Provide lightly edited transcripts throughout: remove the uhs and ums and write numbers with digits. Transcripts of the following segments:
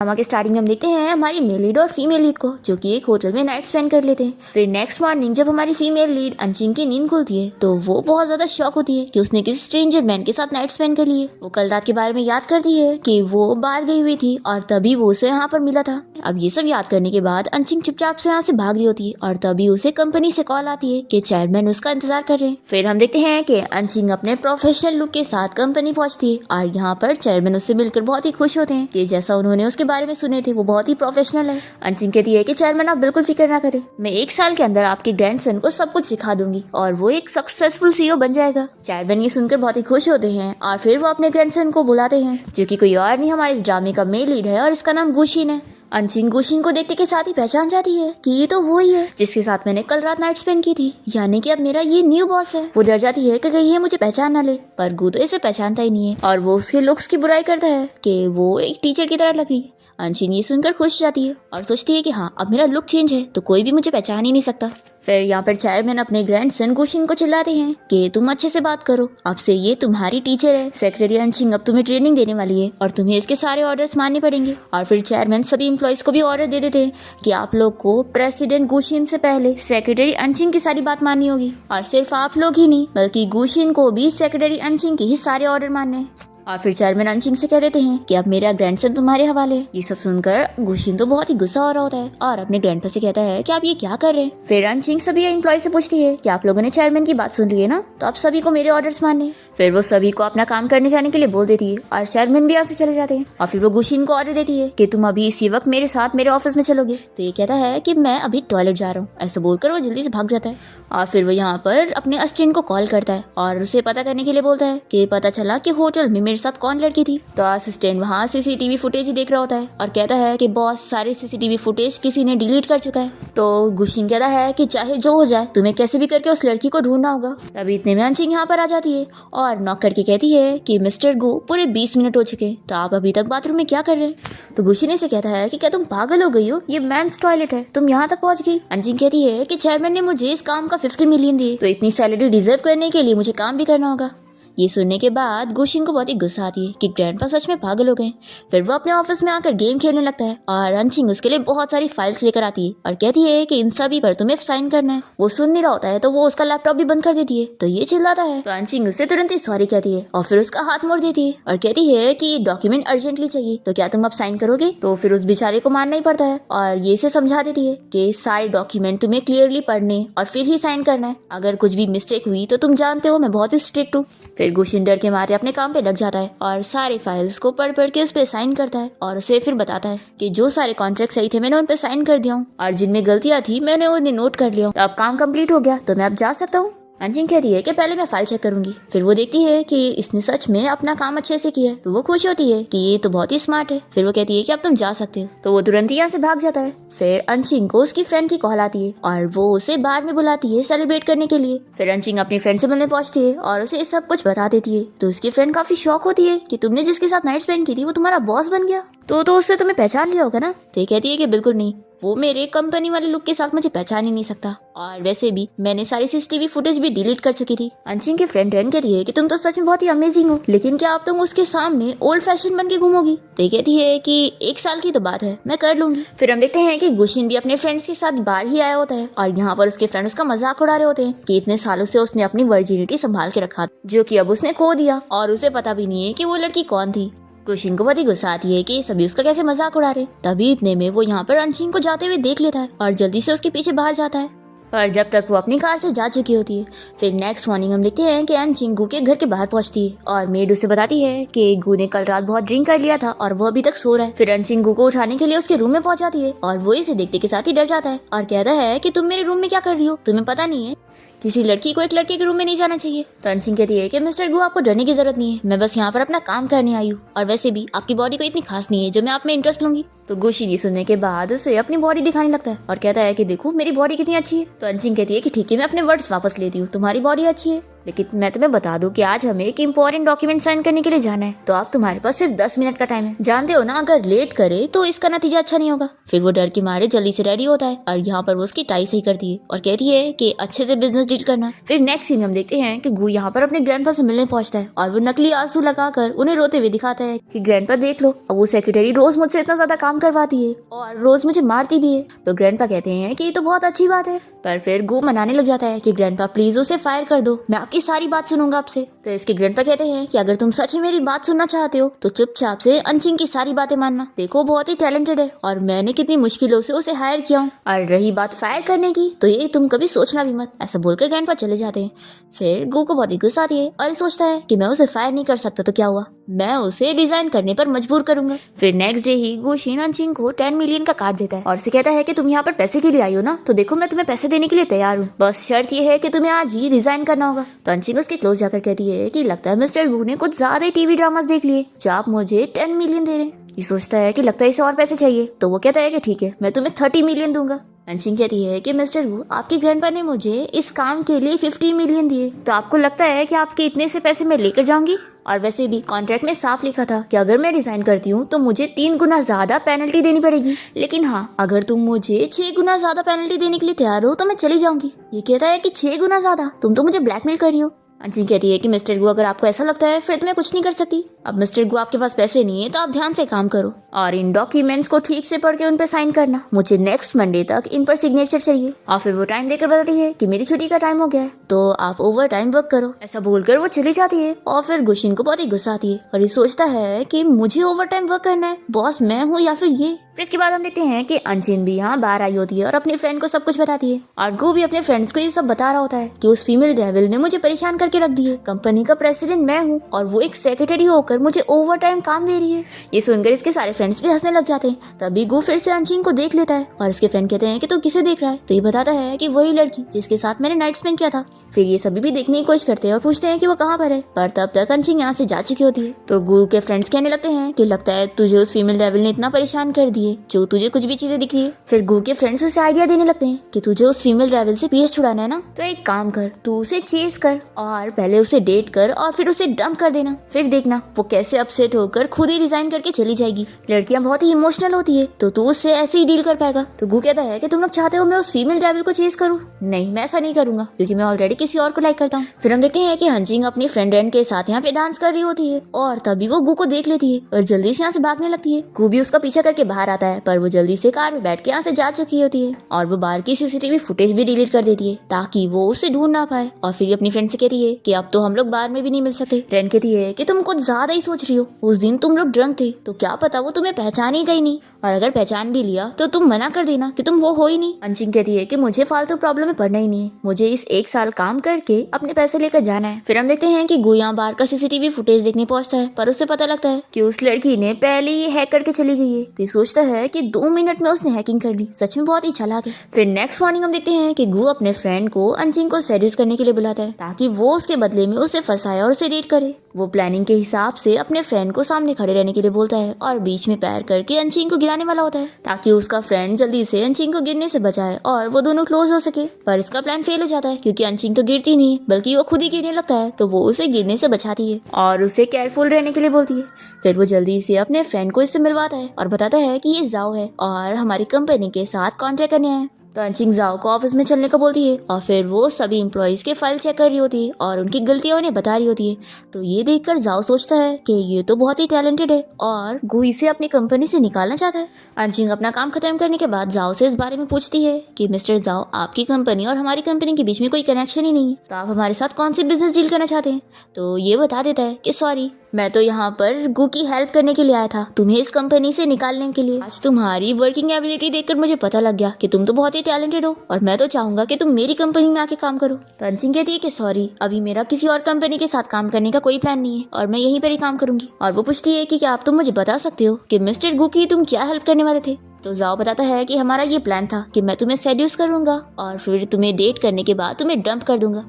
Drama के starting में हम देखते हैं हमारी मेल लीड और फीमेल लीड को, जो कि एक होटल में नाइट स्पेंड कर लेते हैं। फिर नेक्स्ट मॉर्निंग जब हमारी फीमेल लीड अंशिंग की नींद खुलती है तो वो बहुत ज्यादा शॉक होती है कि उसने किसी स्ट्रेंजर मैन के साथ नाइट स्पेंड कर लिए। वो कल रात के बारे में याद करती है कि वो बाहर गई हुई थी और तभी वो उसे यहाँ पर मिला था। अब ये सब याद करने के बाद अंशिंग चुपचाप से यहाँ से भाग रही होती है और तभी उसे कंपनी से कॉल आती है कि चेयरमैन उसका इंतजार कर रहे हैं। फिर हम देखते हैं कि अंशिंग अपने प्रोफेशनल लुक के साथ कंपनी पहुंचती है और यहाँ पर चेयरमैन उससे मिलकर बहुत ही खुश होते हैं कि जैसा उन्होंने उसके बारे में सुने थे वो बहुत ही प्रोफेशनल है। अंशिंग कहती है कि चेयरमैन आप बिल्कुल फिक्र ना करें, मैं 1 साल के अंदर आपके ग्रैंडसन को सब कुछ सिखा दूंगी और वो एक सक्सेसफुल सीईओ बन जाएगा। चेयरमैन ये सुनकर बहुत ही खुश होते हैं और फिर वो अपने ग्रैंडसन को बुलाते हैं, जो कि कोई और नहीं हमारे इस ड्रामे का मेन लीड है और इसका नाम गुशिन है। अंशिंग गुशिन को देखते के साथ ही पहचान जाती है कि ये तो वो ही है जिसके साथ मैंने कल रात नाइट स्पेंड की थी, यानी कि अब मेरा ये न्यू बॉस है। वो डर जाती है कि कहीं ये मुझे पहचान ना ले, पर गु तो इसे पहचानता ही नहीं है और वो उसके लुक्स की बुराई करता है कि वो एक टीचर की तरह लग रही है। अंशिंग ये सुनकर खुश जाती है और सोचती है कि हाँ अब मेरा लुक चेंज है तो कोई भी मुझे पहचान ही नहीं सकता। फिर यहाँ पर चेयरमैन अपने ग्रैंडसन गुशिन को चिल्लाते हैं कि तुम अच्छे से बात करो, अब से ये तुम्हारी टीचर है। सेक्रेटरी अंशिंग अब तुम्हें ट्रेनिंग देने वाली है और तुम्हें इसके सारे ऑर्डर्स मानने पड़ेंगे। और फिर चेयरमैन सभी एम्प्लॉयज को भी ऑर्डर दे देते हैं कि आप लोग को प्रेसिडेंट गुशिन से पहले सेक्रेटरी अंशिंग की सारी बात माननी होगी और सिर्फ आप लोग ही नहीं बल्कि गुशिन को भी सेक्रेटरी अंशिंग के ही सारे ऑर्डर मानने हैं। और फिर चेयरमैन अंशिंग से कह देते हैं कि अब मेरा ग्रैंडसन तुम्हारे हवाले है। ये सब सुनकर गुशिन तो बहुत ही गुस्सा हो रहा होता है और अपने ग्रैंडपा से कहता है कि आप ये क्या कर रहे हैं। फिर अंशिंग सभी एम्प्लॉय से पूछती है कि आप लोगों ने चेयरमैन की बात सुन ली है ना, तो आप सभी को मेरे ऑर्डर्स मानने। फिर वो सभी को अपना काम करने जाने के लिए बोल देती है और चेयरमैन भी यहाँ से चले जाते हैं। और फिर वो गुशिन को ऑर्डर देती है कि तुम अभी इसी वक्त मेरे साथ मेरे ऑफिस में चलोगे। तो ये कहता है कि मैं अभी टॉयलेट जा रहा हूँ, ऐसा बोलकर वो जल्दी से भाग जाता है। और फिर वो यहाँ पर अपने असिस्टेंट को कॉल करता है और उसे पता करने के लिए बोलता है कि पता चला कि होटल में मेरे साथ कौन लड़की थी। तो असिस्टेंट वहाँ सीसीटीवी फुटेज ही देख रहा होता है और कहता है कि बॉस सारे सीसीटीवी फुटेज किसी ने डिलीट कर चुका है। तो गुशिन कहता है कि चाहे जो हो जाए तुम्हें कैसे भी करके उस लड़की को ढूंढना होगा। तभी इतने में अंशिंग यहाँ पर आ जाती है और नॉक करके कहती है कि मिस्टर गु पूरे 20 मिनट हो चुके तो आप अभी तक बाथरूम में क्या कर रहे हैं। तो गुशिन से कहता है कि क्या तुम पागल हो गई हो, ये मेंस टॉयलेट है, तुम यहाँ तक पहुँच गई। अंशिंग कहती है कि चेयरमैन ने मुझे इस काम का 50 मिलियन दिए तो इतनी सैलरी डिजर्व करने के लिए मुझे काम भी करना होगा। ये सुनने के बाद गुशिन को बहुत ही गुस्सा आती है कि ग्रैंडपा सच में पागल हो गए। फिर वो अपने ऑफिस में आकर गेम खेलने लगता है और अंशिंग उसके लिए बहुत सारी फाइल्स लेकर आती है और कहती है कि इन सभी पर तुम्हें साइन करना है। वो सुन नहीं रहा होता है तो वो उसका लैपटॉप भी बंद कर देती है। तो ये चिल्लाता है तो अंशिंग उससे तुरंत ही सॉरी कहती है और फिर उसका हाथ मोड़ देती है और कहती है कि ये डॉक्यूमेंट अर्जेंटली चाहिए, तो क्या तुम अब साइन करोगे। तो फिर उस बेचारे को मानना ही पड़ता है और ये से समझा देती है कि सारे डॉक्यूमेंट तुम्हें क्लियरली पढ़ने और फिर ही साइन करना है। अगर कुछ भी मिस्टेक हुई तो तुम जानते हो मैं बहुत ही स्ट्रिक्ट हूँ। फिर गुशिन डर के मारे अपने काम पे लग जाता है और सारे फाइल्स को पढ़ के उस पे साइन करता है और उसे फिर बताता है कि जो सारे कॉन्ट्रैक्ट सही थे मैंने उन पे साइन कर दिया हूँ और जिनमें गलतियां थी मैंने उन्हें नोट कर लिया हूँ। तो अब काम कंप्लीट हो गया तो मैं अब जा सकता हूँ। अंशिंग कहती है कि पहले मैं फाइल चेक करूंगी। फिर वो देखती है कि इसने सच में अपना काम अच्छे से किया है तो वो खुश होती है कि ये तो बहुत ही स्मार्ट है। फिर वो कहती है कि अब तुम जा सकते हो। तो वो तुरंत ही यहाँ से भाग जाता है। फिर अंशिंग को उसकी फ्रेंड की कॉल आती है और वो उसे बार में बुलाती है सेलिब्रेट करने के लिए। फिर अंशिंग अपनी फ्रेंड से मिलने पहुंचती है और उसे सब कुछ बता देती है। तो उसकी फ्रेंड काफी शॉक होती है कि तुमने जिसके साथ नाइट स्पेंड की थी वो तुम्हारा बॉस बन गया, तो उससे तुम्हें पहचान लिया होगा ना। तो ये कहती है कि बिल्कुल नहीं, वो मेरे कंपनी वाले लुक के साथ मुझे पहचान ही नहीं सकता और वैसे भी मैंने सारी सीसीटीवी फुटेज भी डिलीट कर चुकी थी। अंशिंग की फ्रेंड रन कहती है कि तुम तो सच में बहुत ही अमेजिंग हो, लेकिन क्या अब तुम उसके सामने ओल्ड फैशन बन के घूमोगी। तो ये कहती है कि 1 साल की तो बात है, मैं कर लूंगी। फिर हम देखते हैं कि गुशिन भी अपने फ्रेंड्स के साथ बाहर ही आया होता है और यहाँ पर उसके फ्रेंड उसका मजाक उड़ा रहे होते हैं कि इतने सालों से उसने अपनी वर्जिनिटी संभाल के रखा जो कि अब उसने खो दिया और उसे पता भी नहीं है कि वो लड़की कौन थी। गुशिन को बहुत ही गुस्सा आती है कि सभी उसका कैसे मजाक उड़ा रहे। तभी इतने में वो यहाँ पर अंशिंग को जाते हुए देख लेता है और जल्दी से उसके पीछे बाहर जाता है, पर जब तक वो अपनी कार से जा चुकी होती है। फिर नेक्स्ट मॉर्निंग हम देखते हैं कि अंशिंग गु के घर के बाहर पहुंचती है और मेड उसे बताती है कि गु ने कल रात बहुत ड्रिंक कर लिया था और वो अभी तक सो रहा है। फिर अंशिंग गु को उठाने के लिए उसके रूम में पहुंच जाती है और वो इसे देखते के साथ ही डर जाता है और कहता है कि तुम मेरे रूम में क्या कर रही हो, तुम्हें पता नहीं है किसी लड़की को एक लड़के के रूम में नहीं जाना चाहिए। तो अंशिंग कहती है कि मिस्टर गु आपको डरने की जरूरत नहीं है, मैं बस यहाँ पर अपना काम करने आई हूँ और वैसे भी आपकी बॉडी को इतनी खास नहीं है जो मैं आप में इंटरेस्ट लूंगी। तो गुशिन ये सुनने के बाद उसे अपनी बॉडी दिखाने लगता है और कहता है कि देखो मेरी बॉडी कितनी अच्छी है। तो अंशिंग कहती है कि ठीक है मैं अपने वर्ड्स वापस लेती हूँ, तुम्हारी बॉडी अच्छी है लेकिन मैं तुम्हें बता दूं कि आज हमें एक इम्पोर्टेंट डॉक्यूमेंट साइन करने के लिए जाना है, तो आप तुम्हारे पास सिर्फ 10 मिनट का टाइम है। जानते हो ना, अगर लेट करे तो इसका नतीजा अच्छा नहीं होगा। फिर वो डर के मारे जल्दी से रेडी होता है और यहाँ पर वो उसकी टाई सही करती है और कहती है कि अच्छे से बिजनेस डील करना। फिर नेक्स्ट सीन हम देखते हैं कि गू यहाँ पर अपने ग्रैंडपा से मिलने पहुंचता है और वो नकली आंसू लगाकर उन्हें रोते हुए दिखाता है कि ग्रैंडपा देख लो, अब वो सेक्रेटरी रोज मुझसे इतना ज्यादा काम करवाती है और रोज मुझे मारती भी है। तो ग्रैंडपा कहते हैं कि ये तो बहुत अच्छी बात है, पर फिर गू मनाने लग जाता है कि ग्रैंडपा प्लीज उसे फायर कर दो, मैं आपकी सारी बात सुनूंगा आपसे। तो इसके ग्रैंडपा कहते हैं कि अगर तुम सच में मेरी बात सुनना चाहते हो तो चुपचाप से अंशिंग की सारी बातें मानना। देखो बहुत ही टैलेंटेड है और मैंने कितनी मुश्किलों से उसे हायर किया हूँ, और रही बात फायर करने की तो ये तुम कभी सोचना भी मत। ऐसा बोलकर ग्रैंडपा चले जाते हैं। फिर गू को बहुत ही गुस्सा आती है और सोचता है कि मैं उसे फायर नहीं कर सकता तो क्या हुआ, मैं उसे रिजाइन करने पर मजबूर करूंगा। फिर नेक्स्ट डे ही गू शीन अंशिंग को 10 मिलियन का कार्ड देता है और उसे कहता है कि तुम यहाँ पर पैसे के लिए आई हो ना, तो देखो मैं तुम्हें पैसे देने के लिए तैयार हूँ, बस शर्त ये है कि तुम्हें आज ही रिजाइन करना होगा। तो अंशिंग उसके क्लोज जाकर कहती है कि लगता है मिस्टर गू ने कुछ ज्यादा ही टीवी ड्रामास देख लिए जो आप मुझे 10 मिलियन दे रहे हैं। ये सोचता है कि लगता है इसे और पैसे चाहिए, तो वो कहता है कि ठीक है मैं तुम्हें 30 मिलियन दूंगा। अंशिंग कहती है कि मिस्टर गू, आपके ग्रैंडपा ने मुझे इस काम के लिए 50 मिलियन दिए, तो आपको लगता है कि आपके इतने से पैसे मैं लेकर जाऊंगी? और वैसे भी कॉन्ट्रैक्ट में साफ लिखा था कि अगर मैं रिजाइन करती हूँ तो मुझे 3 गुना ज्यादा पेनल्टी देनी पड़ेगी, लेकिन हाँ अगर तुम मुझे 6 गुना ज्यादा पेनल्टी देने के लिए तैयार हो तो मैं चली जाऊंगी। ये कहता है कि 6 गुना ज्यादा, तुम तो मुझे ब्लैकमेल कर रही हो। अंशिंग कहती है कि मिस्टर गू, अगर आपको ऐसा लगता है फिर तो मैं कुछ नहीं कर सकती। अब मिस्टर गू आपके पास पैसे नहीं है तो आप ध्यान से काम करो और इन डॉक्यूमेंट्स को ठीक से पढ़ के उन पर साइन करना, मुझे नेक्स्ट मंडे तक इन पर सिग्नेचर चाहिए। और फिर वो टाइम देकर बताती है कि मेरी छुट्टी का टाइम हो गया है तो आप ओवर टाइम वर्क करो। ऐसा बोलकर वो चली जाती है और फिर गुशिन को बहुत ही गुस्सा आती है और ये सोचता है कि मुझे ओवर टाइम वर्क करना है, बॉस मैं हूँ या फिर ये। फिर इसके बाद हम देखते हैं कि अंशिन भी यहाँ बाहर आई होती है और अपने फ्रेंड को सब कुछ बताती है और गू भी अपने फ्रेंड्स को ये सब बता रहा होता है कि उस फीमेल डेविल ने मुझे परेशान करके रख दी है, कंपनी का प्रेसिडेंट मैं हूँ और वो एक सेक्रेटरी होकर मुझे ओवर टाइम काम दे रही है। ये सुनकर इसके सारे फ्रेंड्स भी हंसने लग जाते हैं। तभी गू फिर से अंशिन को देख लेता है और इसके फ्रेंड कहते हैं कि तू किसे देख रहा है, तो ये बताता है कि वही लड़की जिसके साथ मैंने नाइट स्पेंड किया था। फिर ये सभी भी देखने की कोशिश करते हैं और पूछते हैं कि वो कहाँ पर है, पर तब तक अंशिन यहाँ से जा चुकी होती है। तो गू के फ्रेंड्स कहने लगते हैं कि लगता है तुझे उस फीमेल डेविल ने इतना परेशान कर दिए जो तुझे कुछ भी चीजें दिख रही है। फिर गू के फ्रेंड्स उसे आइडिया देने लगते हैं कि तुझे उस फीमेल डेविल से पीएस छुड़ाना है ना, तो एक काम कर, तू उसे चेस कर और पहले उसे डेट कर और फिर उसे डंप कर देना, फिर देखना वो कैसे अपसेट होकर खुद ही रिजाइन करके चली जाएगी। लड़कियां बहुत ही इमोशनल होती है तो तू उससे ऐसे ही डील कर पाएगा। तो गू कहता है कि तुम लोग चाहते हो मैं उस फीमेल डेविल को चेस करूं? नहीं, मैं ऐसा नहीं करूंगा क्योंकि मैं ऑलरेडी किसी और को लाइक करता हूँ। फिर हम देखते हैं कि अंशिंग अपनी फ्रेंड रैन के साथ यहाँ पे डांस कर रही होती है और तभी वो गू को देख लेती है और जल्दी से यहाँ से भागने लगती है। गू भी उसका पीछा करके बाहर आता है पर वो जल्दी से कार में बैठ के यहाँ से जा चुकी होती है और वो बाहर की सीसीटीवी फुटेज भी डिलीट कर देती है ताकि वो उसे ढूंढ ना पाए। और फिर अपनी फ्रेंड से कहती है कि अब तो हम लोग बार में भी नहीं मिल सकते। फ्रेंड कहती है कि तुम कुछ ज्यादा ही सोच रही हो, उस दिन तुम लोग ड्रंक थे तो क्या पता वो तुम्हें पहचान ही गई नहीं, और अगर पहचान भी लिया तो तुम मना कर देना कि तुम वो हो ही नहीं। अंशिंग कहती है कि मुझे फालतू प्रॉब्लम में पड़ना ही नहीं है, मुझे इस 1 साल काम करके अपने पैसे लेकर जाना है। फिर हम देखते हैं कि गुया बार का सीसीटीवी फुटेज देखने पहुंचता है पर उसे पता लगता है कि उस लड़की ने पहले ही हैक करके चली गई है। तो सोचता है कि 2 मिनट में उसने हैकिंग कर ली, सच में बहुत ही चालाक है। फिर नेक्स्ट मॉर्निंग हम देखते हैं कि गू अपने फ्रेंड को अंशिंग को सेड्यूस करने के लिए बुलाता है ताकि वो उसके बदले में उसे फंसाए और उसे डेट करे। वो प्लानिंग के हिसाब से अपने फ्रेंड को सामने खड़े रहने के लिए बोलता है और बीच में पैर करके अंशिंग को गिराने वाला होता है ताकि उसका फ्रेंड जल्दी से अंशिंग को गिरने से बचाए और वो दोनों क्लोज हो सके। पर इसका प्लान फेल हो जाता है क्योंकि अंशिंग तो गिरती नहीं है बल्कि वो खुद ही गिरने लगता है, तो वो उसे गिरने से बचाती है और उसे केयरफुल रहने के लिए बोलती है। फिर वो जल्दी से अपने फ्रेंड को इससे मिलवाता है और बताता है कि ये जाओ है और हमारी कंपनी के साथ कॉन्ट्रैक्ट करने आए। तो अंशिंग जाओ को ऑफिस में चलने को बोलती है और फिर वो सभी एम्प्लॉइज के फाइल चेक कर रही होती है और उनकी गलतियां उन्हें बता रही होती है। तो ये देखकर जाओ सोचता है कि ये तो बहुत ही टैलेंटेड है और गू इसे अपनी कंपनी से निकालना चाहता है। अंशिंग अपना काम खत्म करने के बाद जाओ से इस बारे में पूछती है कि मिस्टर जाओ, आपकी कंपनी और हमारी कंपनी के बीच में कोई कनेक्शन ही नहीं है, तो आप हमारे साथ कौन सी बिजनेस डील करना चाहते हैं? तो ये बता देता है कि सॉरी, मैं तो यहाँ पर गू की हेल्प करने के लिए आया था, तुम्हें इस कंपनी से निकालने के लिए। आज तुम्हारी वर्किंग एबिलिटी देखकर मुझे पता लग गया कि तुम तो बहुत ही टैलेंटेड हो और मैं तो चाहूंगा कि तुम मेरी कंपनी में आके काम करो। तो अंशिंग कहती है कि सॉरी, अभी मेरा किसी और कंपनी के साथ काम करने का कोई प्लान नहीं है और मैं यहीं पर ही काम करूंगी। और वो पूछती है कि क्या आप तुम मुझे बता सकते हो कि मिस्टर गू की तुम क्या हेल्प करने वाले थे? तो जाओ बताता है कि हमारा ये प्लान था कि मैं तुम्हें सेड्यूस करूंगा और फिर तुम्हें डेट करने के बाद तुम्हें डंप कर दूंगा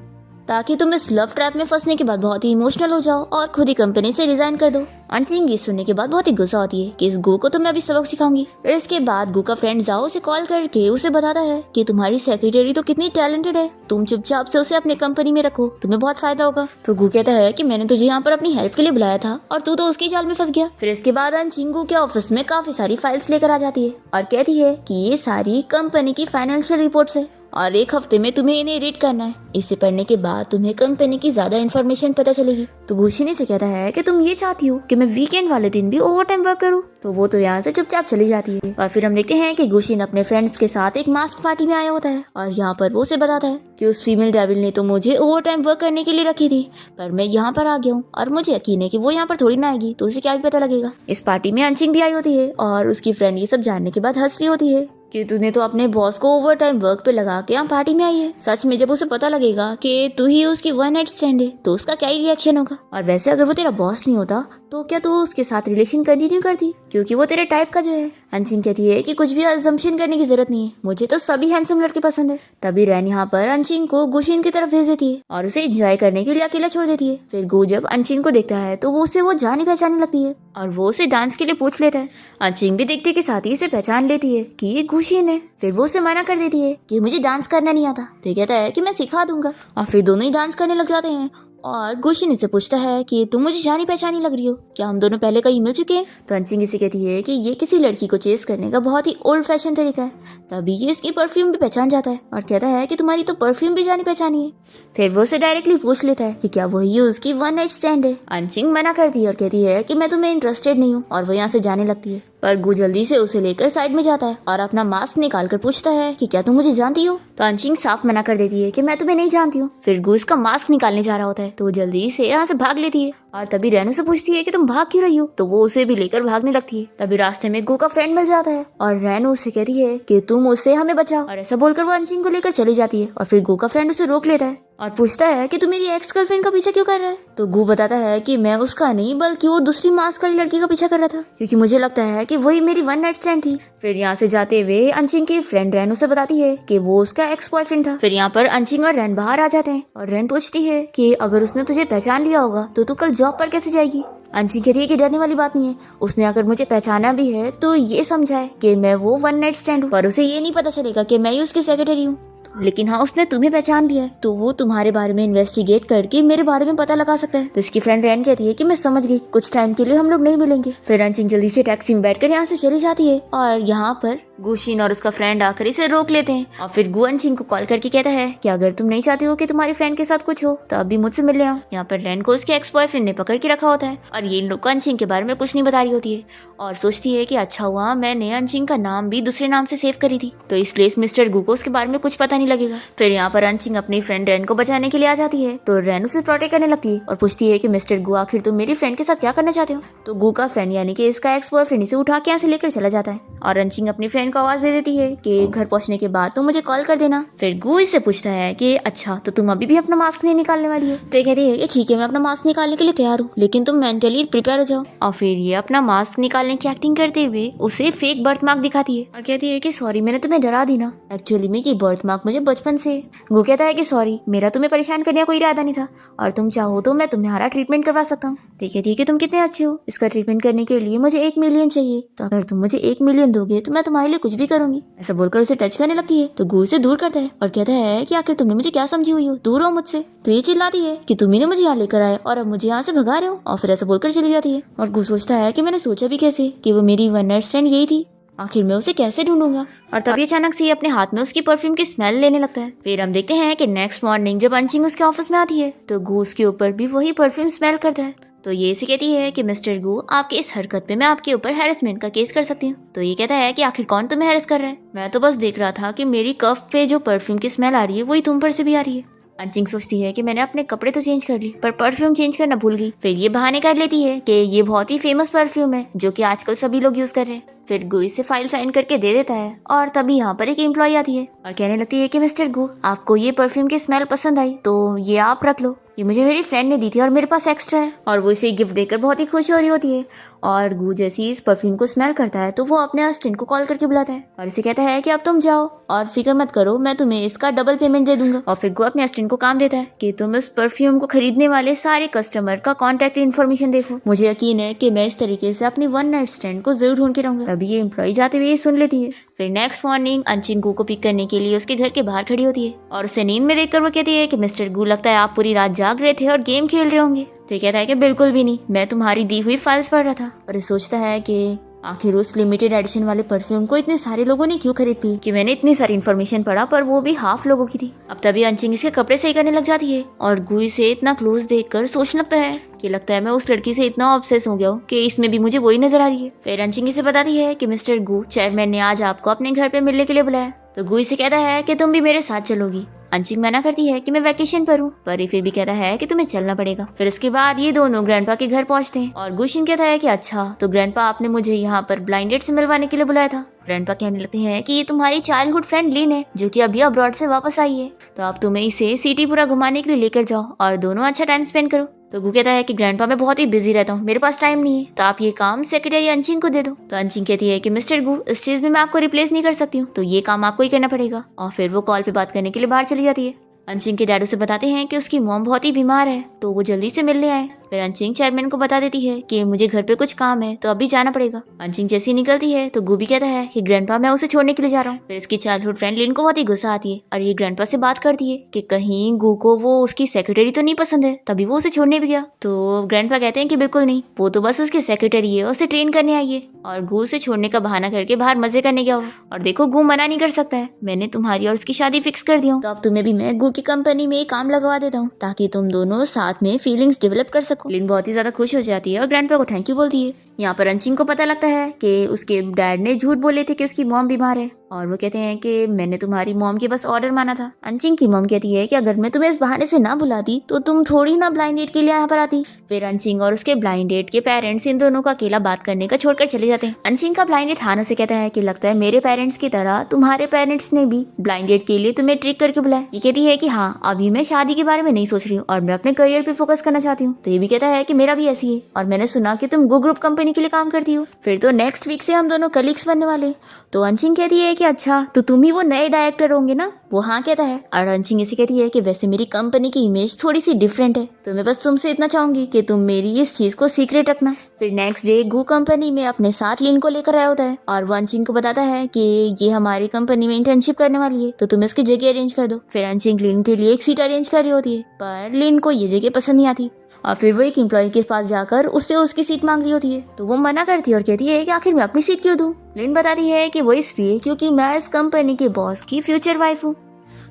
ताकि तुम इस लव ट्रैप में फंसने के बाद बहुत ही इमोशनल हो जाओ और खुद ही कंपनी से रिजाइन कर दो। अंचिंग ये सुनने के बाद बहुत ही गुस्सा होती है कि इस गु को तो मैं अभी सबक सिखाऊंगी। फिर इसके बाद गु का फ्रेंड जाओ उसे कॉल करके उसे बताता है कि तुम्हारी सेक्रेटरी तो कितनी टैलेंटेड है, तुम चुपचाप से उसे अपने कंपनी में रखो, तुम्हें बहुत फायदा होगा। तो गु कहता है कि मैंने तुझे यहाँ पर अपनी हेल्प के लिए बुलाया था और तू तो उसकी जाल में फंस गया। फिर इसके बाद अंचिंग गु के ऑफिस में काफी सारी फाइल्स लेकर आ जाती है और कहती है कि ये सारी कंपनी की फाइनेंशियल रिपोर्ट्स है और एक हफ्ते में तुम्हें इन्हें रीड करना है। इसे पढ़ने के बाद तुम्हें कंपनी की ज्यादा इन्फॉर्मेशन पता चलेगी। तो गुशिनी से कहता है कि तुम ये चाहती हो कि मैं वीकेंड वाले दिन भी ओवर टाइम वर्क करूँ। तो वो तो यहाँ से चुपचाप चली जाती है और फिर हम देखते हैं कि गुशिन अपने फ्रेंड्स के साथ एक मास्क पार्टी में आया होता है और यहाँ पर वो उसे बताता है कि उस फीमेल डेविल ने तो मुझे ओवर टाइम वर्क करने के लिए रखी थी, पर मैं यहाँ पर आ गया हूँ और मुझे यकीन है कि वो यहाँ पर थोड़ी ना आएगी, तो उसे क्या भी पता लगेगा। इस पार्टी में अंचिंग भी आई होती है और उसकी फ्रेंड ये सब जानने के बाद हंस रही होती है कि तूने तो अपने बॉस को ओवर टाइम वर्क पे लगा के यहाँ पार्टी में आई है। सच में जब उसे पता लगेगा कि तू ही उसकी वन नाइट स्टैंड है तो उसका क्या ही रिएक्शन होगा। और वैसे अगर वो तेरा बॉस नहीं होता तो क्या तू उसके साथ रिलेशन कंटिन्यू करती, क्योंकि वो तेरे टाइप का जो है। अंचिंग कहती है कि कुछ भी अजम्पशन करने की जरूरत नहीं है, मुझे तो सभी हैंडसम लड़के पसंद है। तभी रैन यहाँ पर अंचिंग को गुशिन की तरफ भेज देती है और उसे एंजॉय करने के लिए अकेला छोड़ देती है। फिर गु जब अंचिंग को देखता है तो वो उसे वो जानी पहचानी लगती है और वो उसे डांस के लिए पूछ लेता है। अंचिंग भी देखते के साथ ही इसे पहचान लेती है कि ये गुशिन है। फिर वो उसे मना कर देती है कि मुझे डांस करना नहीं आता, तो ये कहता है कि मैं सिखा दूंगा और फिर दोनों ही डांस करने लग जाते हैं। और गुशिन इसे पूछता है कि तुम मुझे जानी पहचानी लग रही हो, क्या हम दोनों पहले कहीं मिल चुके हैं। तो अंचिंग इसे कहती है कि ये किसी लड़की को चेस करने का बहुत ही ओल्ड फैशन तरीका है। तभी ये इसकी परफ्यूम भी पहचान जाता है और कहता है कि तुम्हारी तो परफ्यूम भी जानी पहचानी है। फिर वो उसे डायरेक्टली पूछ लेता है कि क्या वही उसकी वन नाइट स्टैंड है। अंचिंग मना करती है और कहती है कि मैं तुम्हें इंटरेस्टेड नहीं हूँ और वो यहाँ से जाने लगती है। पर गु जल्दी से उसे लेकर साइड में जाता है और अपना मास्क निकाल कर पूछता है कि क्या तुम मुझे जानती हो। तो अंचिंग साफ मना कर देती है कि मैं तुम्हें नहीं जानती हूँ। फिर गु इसका मास्क निकालने जा रहा होता है तो वो जल्दी से यहाँ से भाग लेती है और तभी रैनू से पूछती है कि तुम भाग क्यों रही हो। तो वो उसे भी लेकर भागने लगती है। तभी रास्ते में गु का फ्रेंड मिल जाता है और रैनू उसे कहती है कि तुम उससे हमें बचाओ, और ऐसा बोलकर वो अंचिंग को लेकर चली जाती है। और फिर गु का फ्रेंड उसे रोक लेता है और पूछता है कि तू मेरी एक्स गर्लफ्रेंड का पीछा क्यों कर रहा है। तो गु बताता है कि मैं उसका नहीं बल्कि वो दूसरी मास्क वाली लड़की का पीछा कर रहा था, क्योंकि मुझे लगता है कि वही मेरी वन नाइट स्टैंड थी। फिर यहाँ से जाते हुए अंचिंग की फ्रेंड रैन उसे बताती है कि वो उसका एक्स बॉयफ्रेंड था। फिर यहाँ पर अंचिंग और रैन बाहर आ जाते हैं और रैन पूछती है कि अगर उसने तुझे पहचान लिया होगा तो तू कल जॉब पर कैसे जाएगी। अंशिक कहती है कि डरने वाली बात नहीं है, उसने अगर मुझे पहचाना भी है तो ये समझाए कि मैं वो वन नाइट स्टैंड हूँ, पर उसे ये नहीं पता चलेगा कि मैं ही उसकी सेक्रेटरी हूँ। लेकिन हाँ, उसने तुम्हें पहचान लिया है तो वो तुम्हारे बारे में इन्वेस्टिगेट करके मेरे बारे में पता लगा सकता है। तो इसकी फ्रेंड रैन कहती है कि मैं समझ गई, कुछ टाइम के लिए हम लोग नहीं मिलेंगे। फिर अंशिक जल्दी से टैक्सी में बैठकर यहाँ से चली जाती है और यहाँ पर गुशिन और उसका फ्रेंड आकर इसे रोक लेते हैं। और फिर गु अंशिक को कॉल करके कहता है कि अगर तुम नहीं चाहते हो कि तुम्हारी फ्रेंड के साथ कुछ हो तो अभी मुझसे मिलने आओ। यहाँ पर रैन को उसके एक्स बॉयफ्रेंड ने पकड़ के रखा होता है और ये इन लोग को अंशिक के बारे में कुछ नहीं बता रही होती है और सोचती है कि अच्छा हुआ मैंने अंशिक का नाम भी दूसरे नाम से सेव करी थी, तो इसलिए इस मिस्टर गु को उसके बारे में कुछ पता नहीं लगेगा। फिर यहाँ पर अंशिक अपनी फ्रेंड रैन को बचाने के लिए आ जाती है तो रैन उसे प्रोटेक्ट करने लगती है और पूछती है कि मिस्टर गु आखिर तुम मेरी फ्रेंड के साथ क्या करना चाहते हो। तो गु का फ्रेंड यानी कि इसका एक्स बॉयफ्रेंड इसे उठा के यहाँ से लेकर चला जाता है और अंशिक अपनी फ्रेंड को आवाज दे देती है कि घर पहुंचने के बाद तुम मुझे कॉल कर देना। फिर गु इससे पूछता है कि अच्छा तो तुम अभी भी अपना मास्क नहीं निकालने वाली है। तो ये कहती है कि ठीक है मैं अपना मास्क निकालने के लिए तैयार हूँ, लेकिन तुम मेंटली प्रिपेयर हो जाओ। और फिर ये अपना मास्क निकालने की एक्टिंग करते हुए उसे फेक बर्थ मार्क दिखाती है और कहती है कि सॉरी मैंने तुम्हें डरा दी ना, एक्चुअली में ये बर्थ मार्क मुझे बचपन से। गु कहता है कि सॉरी मेरा तुम्हें परेशान करने का कोई इरादा नहीं था और तुम चाहो तो मैं तुम्हारा ट्रीटमेंट करवा सकता हूँ। ठीक है तुम कितने अच्छे हो, इसका ट्रीटमेंट करने के लिए मुझे 1 मिलियन चाहिए, तो अगर तुम मुझे 1 मिलियन दोगे तो मैं तुम्हारे लिए कुछ भी करूंगी। ऐसा बोलकर उसे टच करने लगती है तो गु से दूर करता है और कहता है कि आखिर तुमने मुझे क्या समझी हुई हो, दूर हो मुझसे। तो ये चिल्लाती है कि तुम ही ने मुझे यहाँ लेकर आए और अब मुझे यहाँ से भगा रहे हो, और फिर ऐसा बोलकर चली जाती है। और गु सोचता है कि मैंने सोचा भी कैसे कि वो मेरी वन नाइट स्टैंड यही थी, आखिर मैं उसे कैसे ढूंढूंगा। और तभी अचानक से ये अपने हाथ में उसकी परफ्यूम की स्मेल लेने लगता है। फिर हम देखते हैं कि नेक्स्ट मॉर्निंग जब अंशिक उसके ऑफिस में आती है तो गु उसके ऊपर भी वही परफ्यूम स्मेल करता है। तो ये इसे कहती है कि मिस्टर गु आपके इस हरकत पे मैं आपके ऊपर हैरेसमेंट का केस कर सकती हूँ। तो ये कहता है कि आखिर कौन तुम्हें हैरेस कर रहा है, मैं तो बस देख रहा था कि मेरी कफ पे जो परफ्यूम की स्मेल आ रही है वही तुम पर से भी आ रही है। अंशिक सोचती है कि मैंने अपने कपड़े तो चेंज कर लिए पर परफ्यूम चेंज करना भूल गई। फिर ये बहाने कर लेती है कि ये बहुत ही फेमस परफ्यूम है जो कि आजकल सभी लोग यूज कर रहे हैं। फिर गु इसे फाइल साइन करके दे देता है और तभी यहाँ पर एक एम्प्लॉय आती है और कहने लगती है कि मिस्टर गु आपको ये परफ्यूम की स्मेल पसंद आई तो ये आप रख लो, ये मुझे मेरी फ्रेंड ने दी थी और मेरे पास एक्स्ट्रा है। और वो इसे गिफ्ट देकर बहुत ही खुश हो रही होती है। और गू जैसे ही इस परफ्यूम को स्मेल करता है तो वो अपने असिस्टेंट को कॉल करके बुलाता है और इसे कहता है कि अब तुम जाओ और फिक्र मत करो, मैं तुम्हें इसका डबल पेमेंट दे दूंगा। और फिर गू अपने असिस्टेंट को काम देता है कि तुम इस परफ्यूम को खरीदने वाले सारे कस्टमर का कॉन्टैक्ट इन्फॉर्मेशन देखो। मुझे यकीन है कि मैं इस तरीके से अपनी वन नाइट स्टैंड को जरूर ढूंढ के रहूंगा। तभी ये एम्प्लॉय जाते हुए सुन लेती है। फिर नेक्स्ट मॉर्निंग अंचिंग गू को पिक करने के लिए उसके घर के बाहर खड़ी होती है और उसे नींद में देखकर वो कहती है कि मिस्टर गू, लगता है आप पूरी रात जाग रहे थे और गेम खेल रहे होंगे। तो ये कहता है कि बिल्कुल भी नहीं, मैं तुम्हारी दी हुई फाइल्स पढ़ रहा था। और ये सोचता है कि आखिर उस लिमिटेड एडिशन वाले परफ्यूम को इतने सारे लोगों ने क्यों खरीद ली कि मैंने इतनी सारी इन्फॉर्मेशन पढ़ा पर वो भी हाफ लोगों की थी। अब तभी अंचिंग इसके कपड़े सही करने लग जाती है और गू इसे इतना क्लोज देखकर सोचने लगता है कि लगता है मैं उस लड़की से इतना ऑब्सेस हो गया हूँ कि इसमें भी मुझे वही नजर आ रही है। फिर अंचिंग इसे बताती है कि मिस्टर गू, चेयरमैन ने आज आपको अपने घर पे मिलने के लिए बुलाया। तो गू इसे कहता है कि तुम भी मेरे साथ चलोगी। अंशिक मना करती है कि मैं वैकेशन पर हूँ, पर ये फिर भी कहता है कि तुम्हें चलना पड़ेगा। फिर इसके बाद ये दोनों ग्रैंडपा के घर पहुंचते हैं और गुशिन कहता है कि अच्छा, तो ग्रैंडपा आपने मुझे यहाँ पर ब्लाइंड डेट से मिलवाने के लिए बुलाया था। ग्रैंडपा कहने लगते हैं कि ये तुम्हारी चाइल्डहुड फ्रेंड लिन है जो कि अभी अब्रॉड से वापस आई है, तो आप तुम्हें इसे सिटी पूरा घुमाने के लिए लेकर जाओ और दोनों अच्छा टाइम स्पेंड करो। तो गू कहता है कि ग्रैंडपा मैं बहुत ही बिजी रहता हूँ, मेरे पास टाइम नहीं है, तो आप ये काम सेक्रेटरी अंशिंग को दे दो। तो अंशिंग कहती है कि मिस्टर गू, इस चीज में मैं आपको रिप्लेस नहीं कर सकती हूँ, तो ये काम आपको ही करना पड़ेगा। और फिर वो कॉल पे बात करने के लिए बाहर चली जाती है। अंशिंग के डैडू से बताते हैं कि उसकी मॉम बहुत ही बीमार है तो वो जल्दी से मिलने आए। फिर अंशिंग चेयरमैन को बता देती है कि मुझे घर पे कुछ काम है तो अभी जाना पड़ेगा। अंशिंग जैसी निकलती है तो गू भी कहता है कि ग्रैंडपा मैं उसे छोड़ने के लिए जा रहा हूँ। फिर इसकी चाइल्डहुड फ्रेंड लिन को बहुत ही गुस्सा आती है और ये ग्रैंडपा से बात करती है कि कहीं गू को वो उसकी सेक्रेटरी तो नहीं पसंद है, तभी वो उसे छोड़ने भी गया। तो ग्रैंडपा कहते हैं कि बिल्कुल नहीं, वो तो बस उसकी सेक्रेटरी है, उसे ट्रेन करने आई है और गू उसे छोड़ने का बहाना करके बाहर मजे करने गया होगा। और देखो गू मना नहीं कर सकता है, मैंने तुम्हारी और उसकी शादी फिक्स कर दी हूँ, तो अब तुम्हें भी मैं गू की कंपनी में काम लगवा देता हूँ ताकि तुम दोनों साथ में फीलिंग्स डेवलप कर सको। लिन बहुत ही ज्यादा खुश हो जाती है और ग्रैंडपा को थैंक यू बोलती है। यहाँ पर अंशिंग को पता लगता है कि उसके डैड ने झूठ बोले थे कि उसकी मॉम बीमार है और वो कहते हैं कि मैंने तुम्हारी मॉम के बस ऑर्डर माना था। अंशिंग की मॉम कहती है कि अगर मैं तुम्हें इस बहाने से ना बुलाती तो तुम थोड़ी ना ब्लाइंड डेट के लिए यहाँ पर आती। फिर अंशिंग और उसके ब्लाइंड डेट के पेरेंट्स इन दोनों का अकेला बात करने का छोड़कर चले जाते हैं। अंशिंग का ब्लाइंड डेट हाना से कहता है कि लगता है मेरे पेरेंट्स की तरह तुम्हारे पेरेंट्स ने भी ब्लाइंड डेट के लिए तुम्हें ट्रिक करके बुलाया। ये कहती है कि हाँ, अभी मैं शादी के बारे में नहीं सोच रही हूँ और मैं अपने करियर पे फोकस करना चाहती हूँ। तो ये भी कहता है कि मेरा भी ऐसी है और मैंने सुना कि तुम गू ग्रुप कंपनी के लिए काम करती हो, फिर तो नेक्स्ट वीक से हम दोनों कलीग्स बनने वाले। तो अंशिंग कहती है कि अच्छा, तो तुम ही वो नए डायरेक्टर होंगे ना। वो हाँ कहता है और अंशिंग इसे कहती है कि वैसे मेरी कंपनी की इमेज थोड़ी सी डिफरेंट है, तो मैं बस तुमसे इतना चाहूंगी कि तुम मेरी इस चीज को सीक्रेट रखना। फिर नेक्स्ट डे गू कंपनी में अपने साथ लिन को लेकर आया होता है और वो अंशिंग को बताता है कि ये हमारी कंपनी में इंटर्नशिप करने वाली है, तो तुम इसकी जगह अरेंज कर दो। फिर अंशिंग लिन के लिए एक सीट अरेंज कर रही होती है पर लिन को ये जगह पसंद नहीं आती और फिर वो एक एम्प्लॉय के पास जाकर उससे उसकी सीट मांग रही होती है। तो वो मना करती है और कहती है कि आखिर मैं अपनी सीट क्यों दूं। लिन बताती है कि वो इसलिए क्योंकि मैं इस कंपनी के बॉस की फ्यूचर वाइफ हूँ।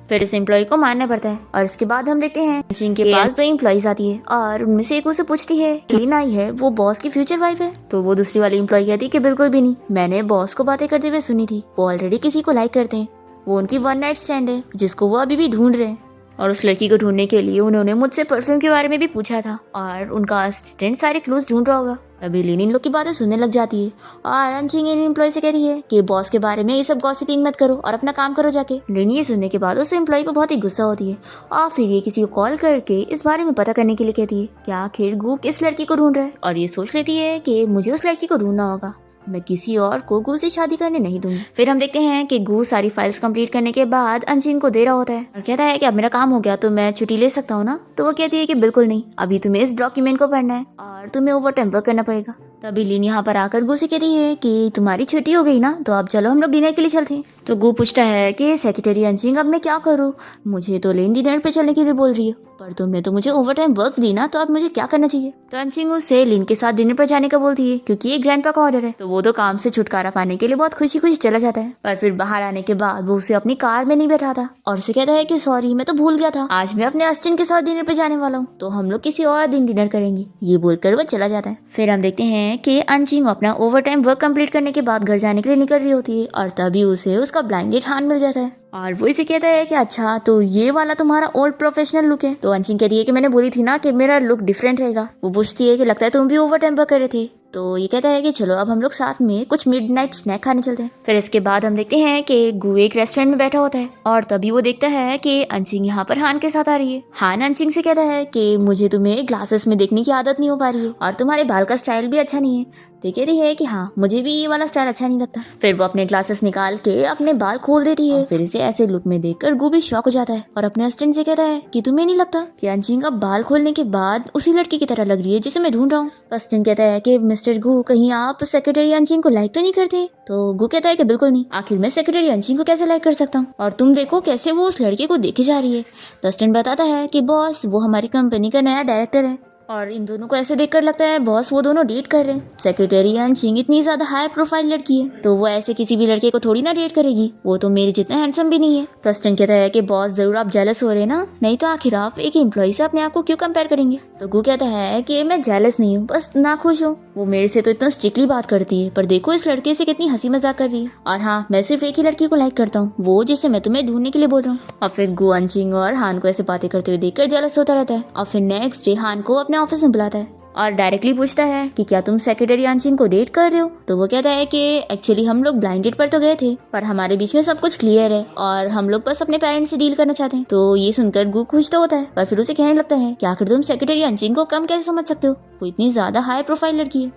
फिर इस एम्प्लॉय को मानना पड़ता है और इसके बाद हम देखते हैं अंशिंग के पास 2 एम्प्लॉइज आती है और उनमें से एक उसे पूछती है कि लिन आई है वो बॉस की फ्यूचर वाइफ है। तो वो दूसरी वाली एम्प्लॉय कहती है कि बिल्कुल भी नहीं, मैंने बॉस को बातें करते हुए सुनी थी, वो ऑलरेडी किसी को लाइक करते हैं, वो उनकी वन नाइट स्टैंड है जिसको वो अभी भी ढूंढ रहे हैं और उस लड़की को ढूंढने के लिए उन्होंने मुझसे परफ्यूम के बारे में भी पूछा था और उनका असिस्टेंट सारे क्लूज ढूंढ रहा होगा। अभी लिन इन लोग की बातें सुनने लग जाती है और अंशिंग इन एम्प्लॉय से कहती है कि बॉस के बारे में ये सब गॉसिपिंग मत करो और अपना काम करो जाके। लिन ये सुनने के बाद उस एम्प्लॉय को बहुत ही गुस्सा होती है और फिर ये किसी को कॉल करके इस बारे में पता करने के लिए कहती है कि आखिर गू किस लड़की को ढूंढ रहा है और ये सोच लेती है कि मुझे उस लड़की को ढूंढना होगा, मैं किसी और को गू से शादी करने नहीं दूंगी। फिर हम देखते हैं कि गू सारी फाइल्स कंप्लीट करने के बाद अंशिंग को दे रहा होता है और कहता है कि अब मेरा काम हो गया तो मैं छुट्टी ले सकता हूँ ना। तो वो कहती है कि बिल्कुल नहीं, अभी तुम्हें इस डॉक्यूमेंट को पढ़ना है और तुम्हें ओवर टाइम वर्क करना पड़ेगा। तभी लिन यहाँ पर आकर गू से कहती है कि तुम्हारी छुट्टी हो गई ना, तो अब चलो हम लोग डिनर के लिए चलते हैं। तो गू पूछता है कि सेक्रेटरी अंशिंग अब मैं क्या करूँ, मुझे तो लिन डिनर पे चलने के लिए बोल रही है पर तुमने तो मुझे ओवर टाइम वर्क दी ना, तो अब मुझे क्या करना चाहिए। तो अंशिंग उससे लिन के साथ डिनर पर जाने का बोलती है क्योंकि ये ग्रैंडपा का ऑर्डर है। तो वो तो काम से छुटकारा पाने के लिए बहुत खुशी खुशी चला जाता है पर फिर बाहर आने के बाद वो उसे अपनी कार में नहीं बैठाता और उसे कहता है कि सॉरी मैं तो भूल गया था, आज मैं अपने असिस्टेंट के साथ डिनर पे जाने वाला हूँ, तो हम लोग किसी और दिन डिनर करेंगे। ये बोलकर वो चला जाता है। फिर हम देखते हैं कि अंशिंग अपना ओवर टाइम वर्क कंप्लीट करने के बाद घर जाने के लिए निकल रही होती है और तभी उसे उसका ब्लाइंड डेट हान मिल जाता है और वो इसे कहता है कि अच्छा, तो ये वाला तुम्हारा ओल्ड प्रोफेशनल लुक है। तो अंशिंग कहती है कि मैंने बोली थी ना कि मेरा लुक डिफरेंट रहेगा। वो पूछती है कि लगता है तुम भी ओवर टाइम वर्क कर रहे थे। तो ये कहता है कि चलो अब हम लोग साथ में कुछ मिडनाइट स्नैक खाने चलते हैं। फिर इसके बाद हम देखते हैं कि गु एक रेस्टोरेंट में बैठा होता है और तभी वो देखता है कि अंचिंग यहाँ पर हान के साथ आ रही है। हान अंचिंग से कहता है कि मुझे तुम्हें ग्लासेस में देखने की आदत नहीं हो पा रही है और तुम्हारे बाल का स्टाइल भी अच्छा नहीं है। तो कहती है कि हाँ मुझे भी ये वाला स्टाइल अच्छा नहीं लगता। फिर वो अपने ग्लासेस निकाल के अपने बाल खोल देती है। फिर इसे ऐसे लुक में देखकर गु भी शॉक हो जाता है और अपने असिस्टेंट से कहता है कि तुम्हें नहीं लगता कि अंचिंग का बाल खोलने के बाद उसी लड़की की तरह लग रही है जिसे मैं ढूंढ रहा हूँ। असिस्टेंट कहता है कि मिस्टर गु कहीं आप सेक्रेटरी अंचिंग को लाइक तो नहीं करते? तो गु कहता है कि बिल्कुल नहीं, आखिर मैं सेक्रेटरी अंचिंग को कैसे लाइक कर सकता हूँ, और तुम देखो कैसे वो उस लड़के को देखे जा रही है। असिस्टेंट बताता है कि बॉस वो हमारी कंपनी का नया डायरेक्टर है और इन दोनों को ऐसे देखकर लगता है बॉस वो दोनों डेट कर रहे हैं। सेक्रेटरी अंचिंग इतनी ज्यादा हाई प्रोफाइल लड़की है तो वो ऐसे किसी भी लड़के को थोड़ी ना डेट करेगी, वो तो मेरे जितना हैंडसम भी नहीं है। तो असिस्टेंट कहता है कि बॉस जरूर आप जेलस हो रहे हैं ना, नहीं तो आखिर आप एक एम्प्लॉय से अपने आप को क्यों कंपेयर करेंगे। तो गु कहता है कि मैं जेलस नहीं हूँ, बस नाखुश हूँ। वो मेरे से तो इतना स्ट्रिक्टली बात करती है पर देखो इस लड़के से कितनी हंसी मजाक कर रही है। और हाँ मैं सिर्फ एक ही लड़की को लाइक करता हूँ, वो जिसे मैं तुम्हें ढूंढने के लिए बोल रहा हूँ। और फिर गु अंचिंग और हान को ऐसे बातें करते हुए देखकर जेलस होता रहता है। और फिर नेक्स्ट डे हान को अपने ऑफिस में बुलाता है और डायरेक्टली पूछता है कि क्या तुम सेक्रेटरी अंचिंग को डेट कर रहे हो। तो वो कहता है कि एक्चुअली हम लोग ब्लाइंड डेट पर तो गए थे पर हमारे बीच में सब कुछ क्लियर है और हम लोग बस अपने पेरेंट्स से डील करना चाहते हैं। तो ये सुनकर गु खुश तो होता है पर फिर उसे कहने लगता है कि आखिर तुम सेक्रेटरी अंचिंग को कम कैसे समझ सकते हो, वो इतनी ज्यादा हाई प्रोफाइल लड़की है,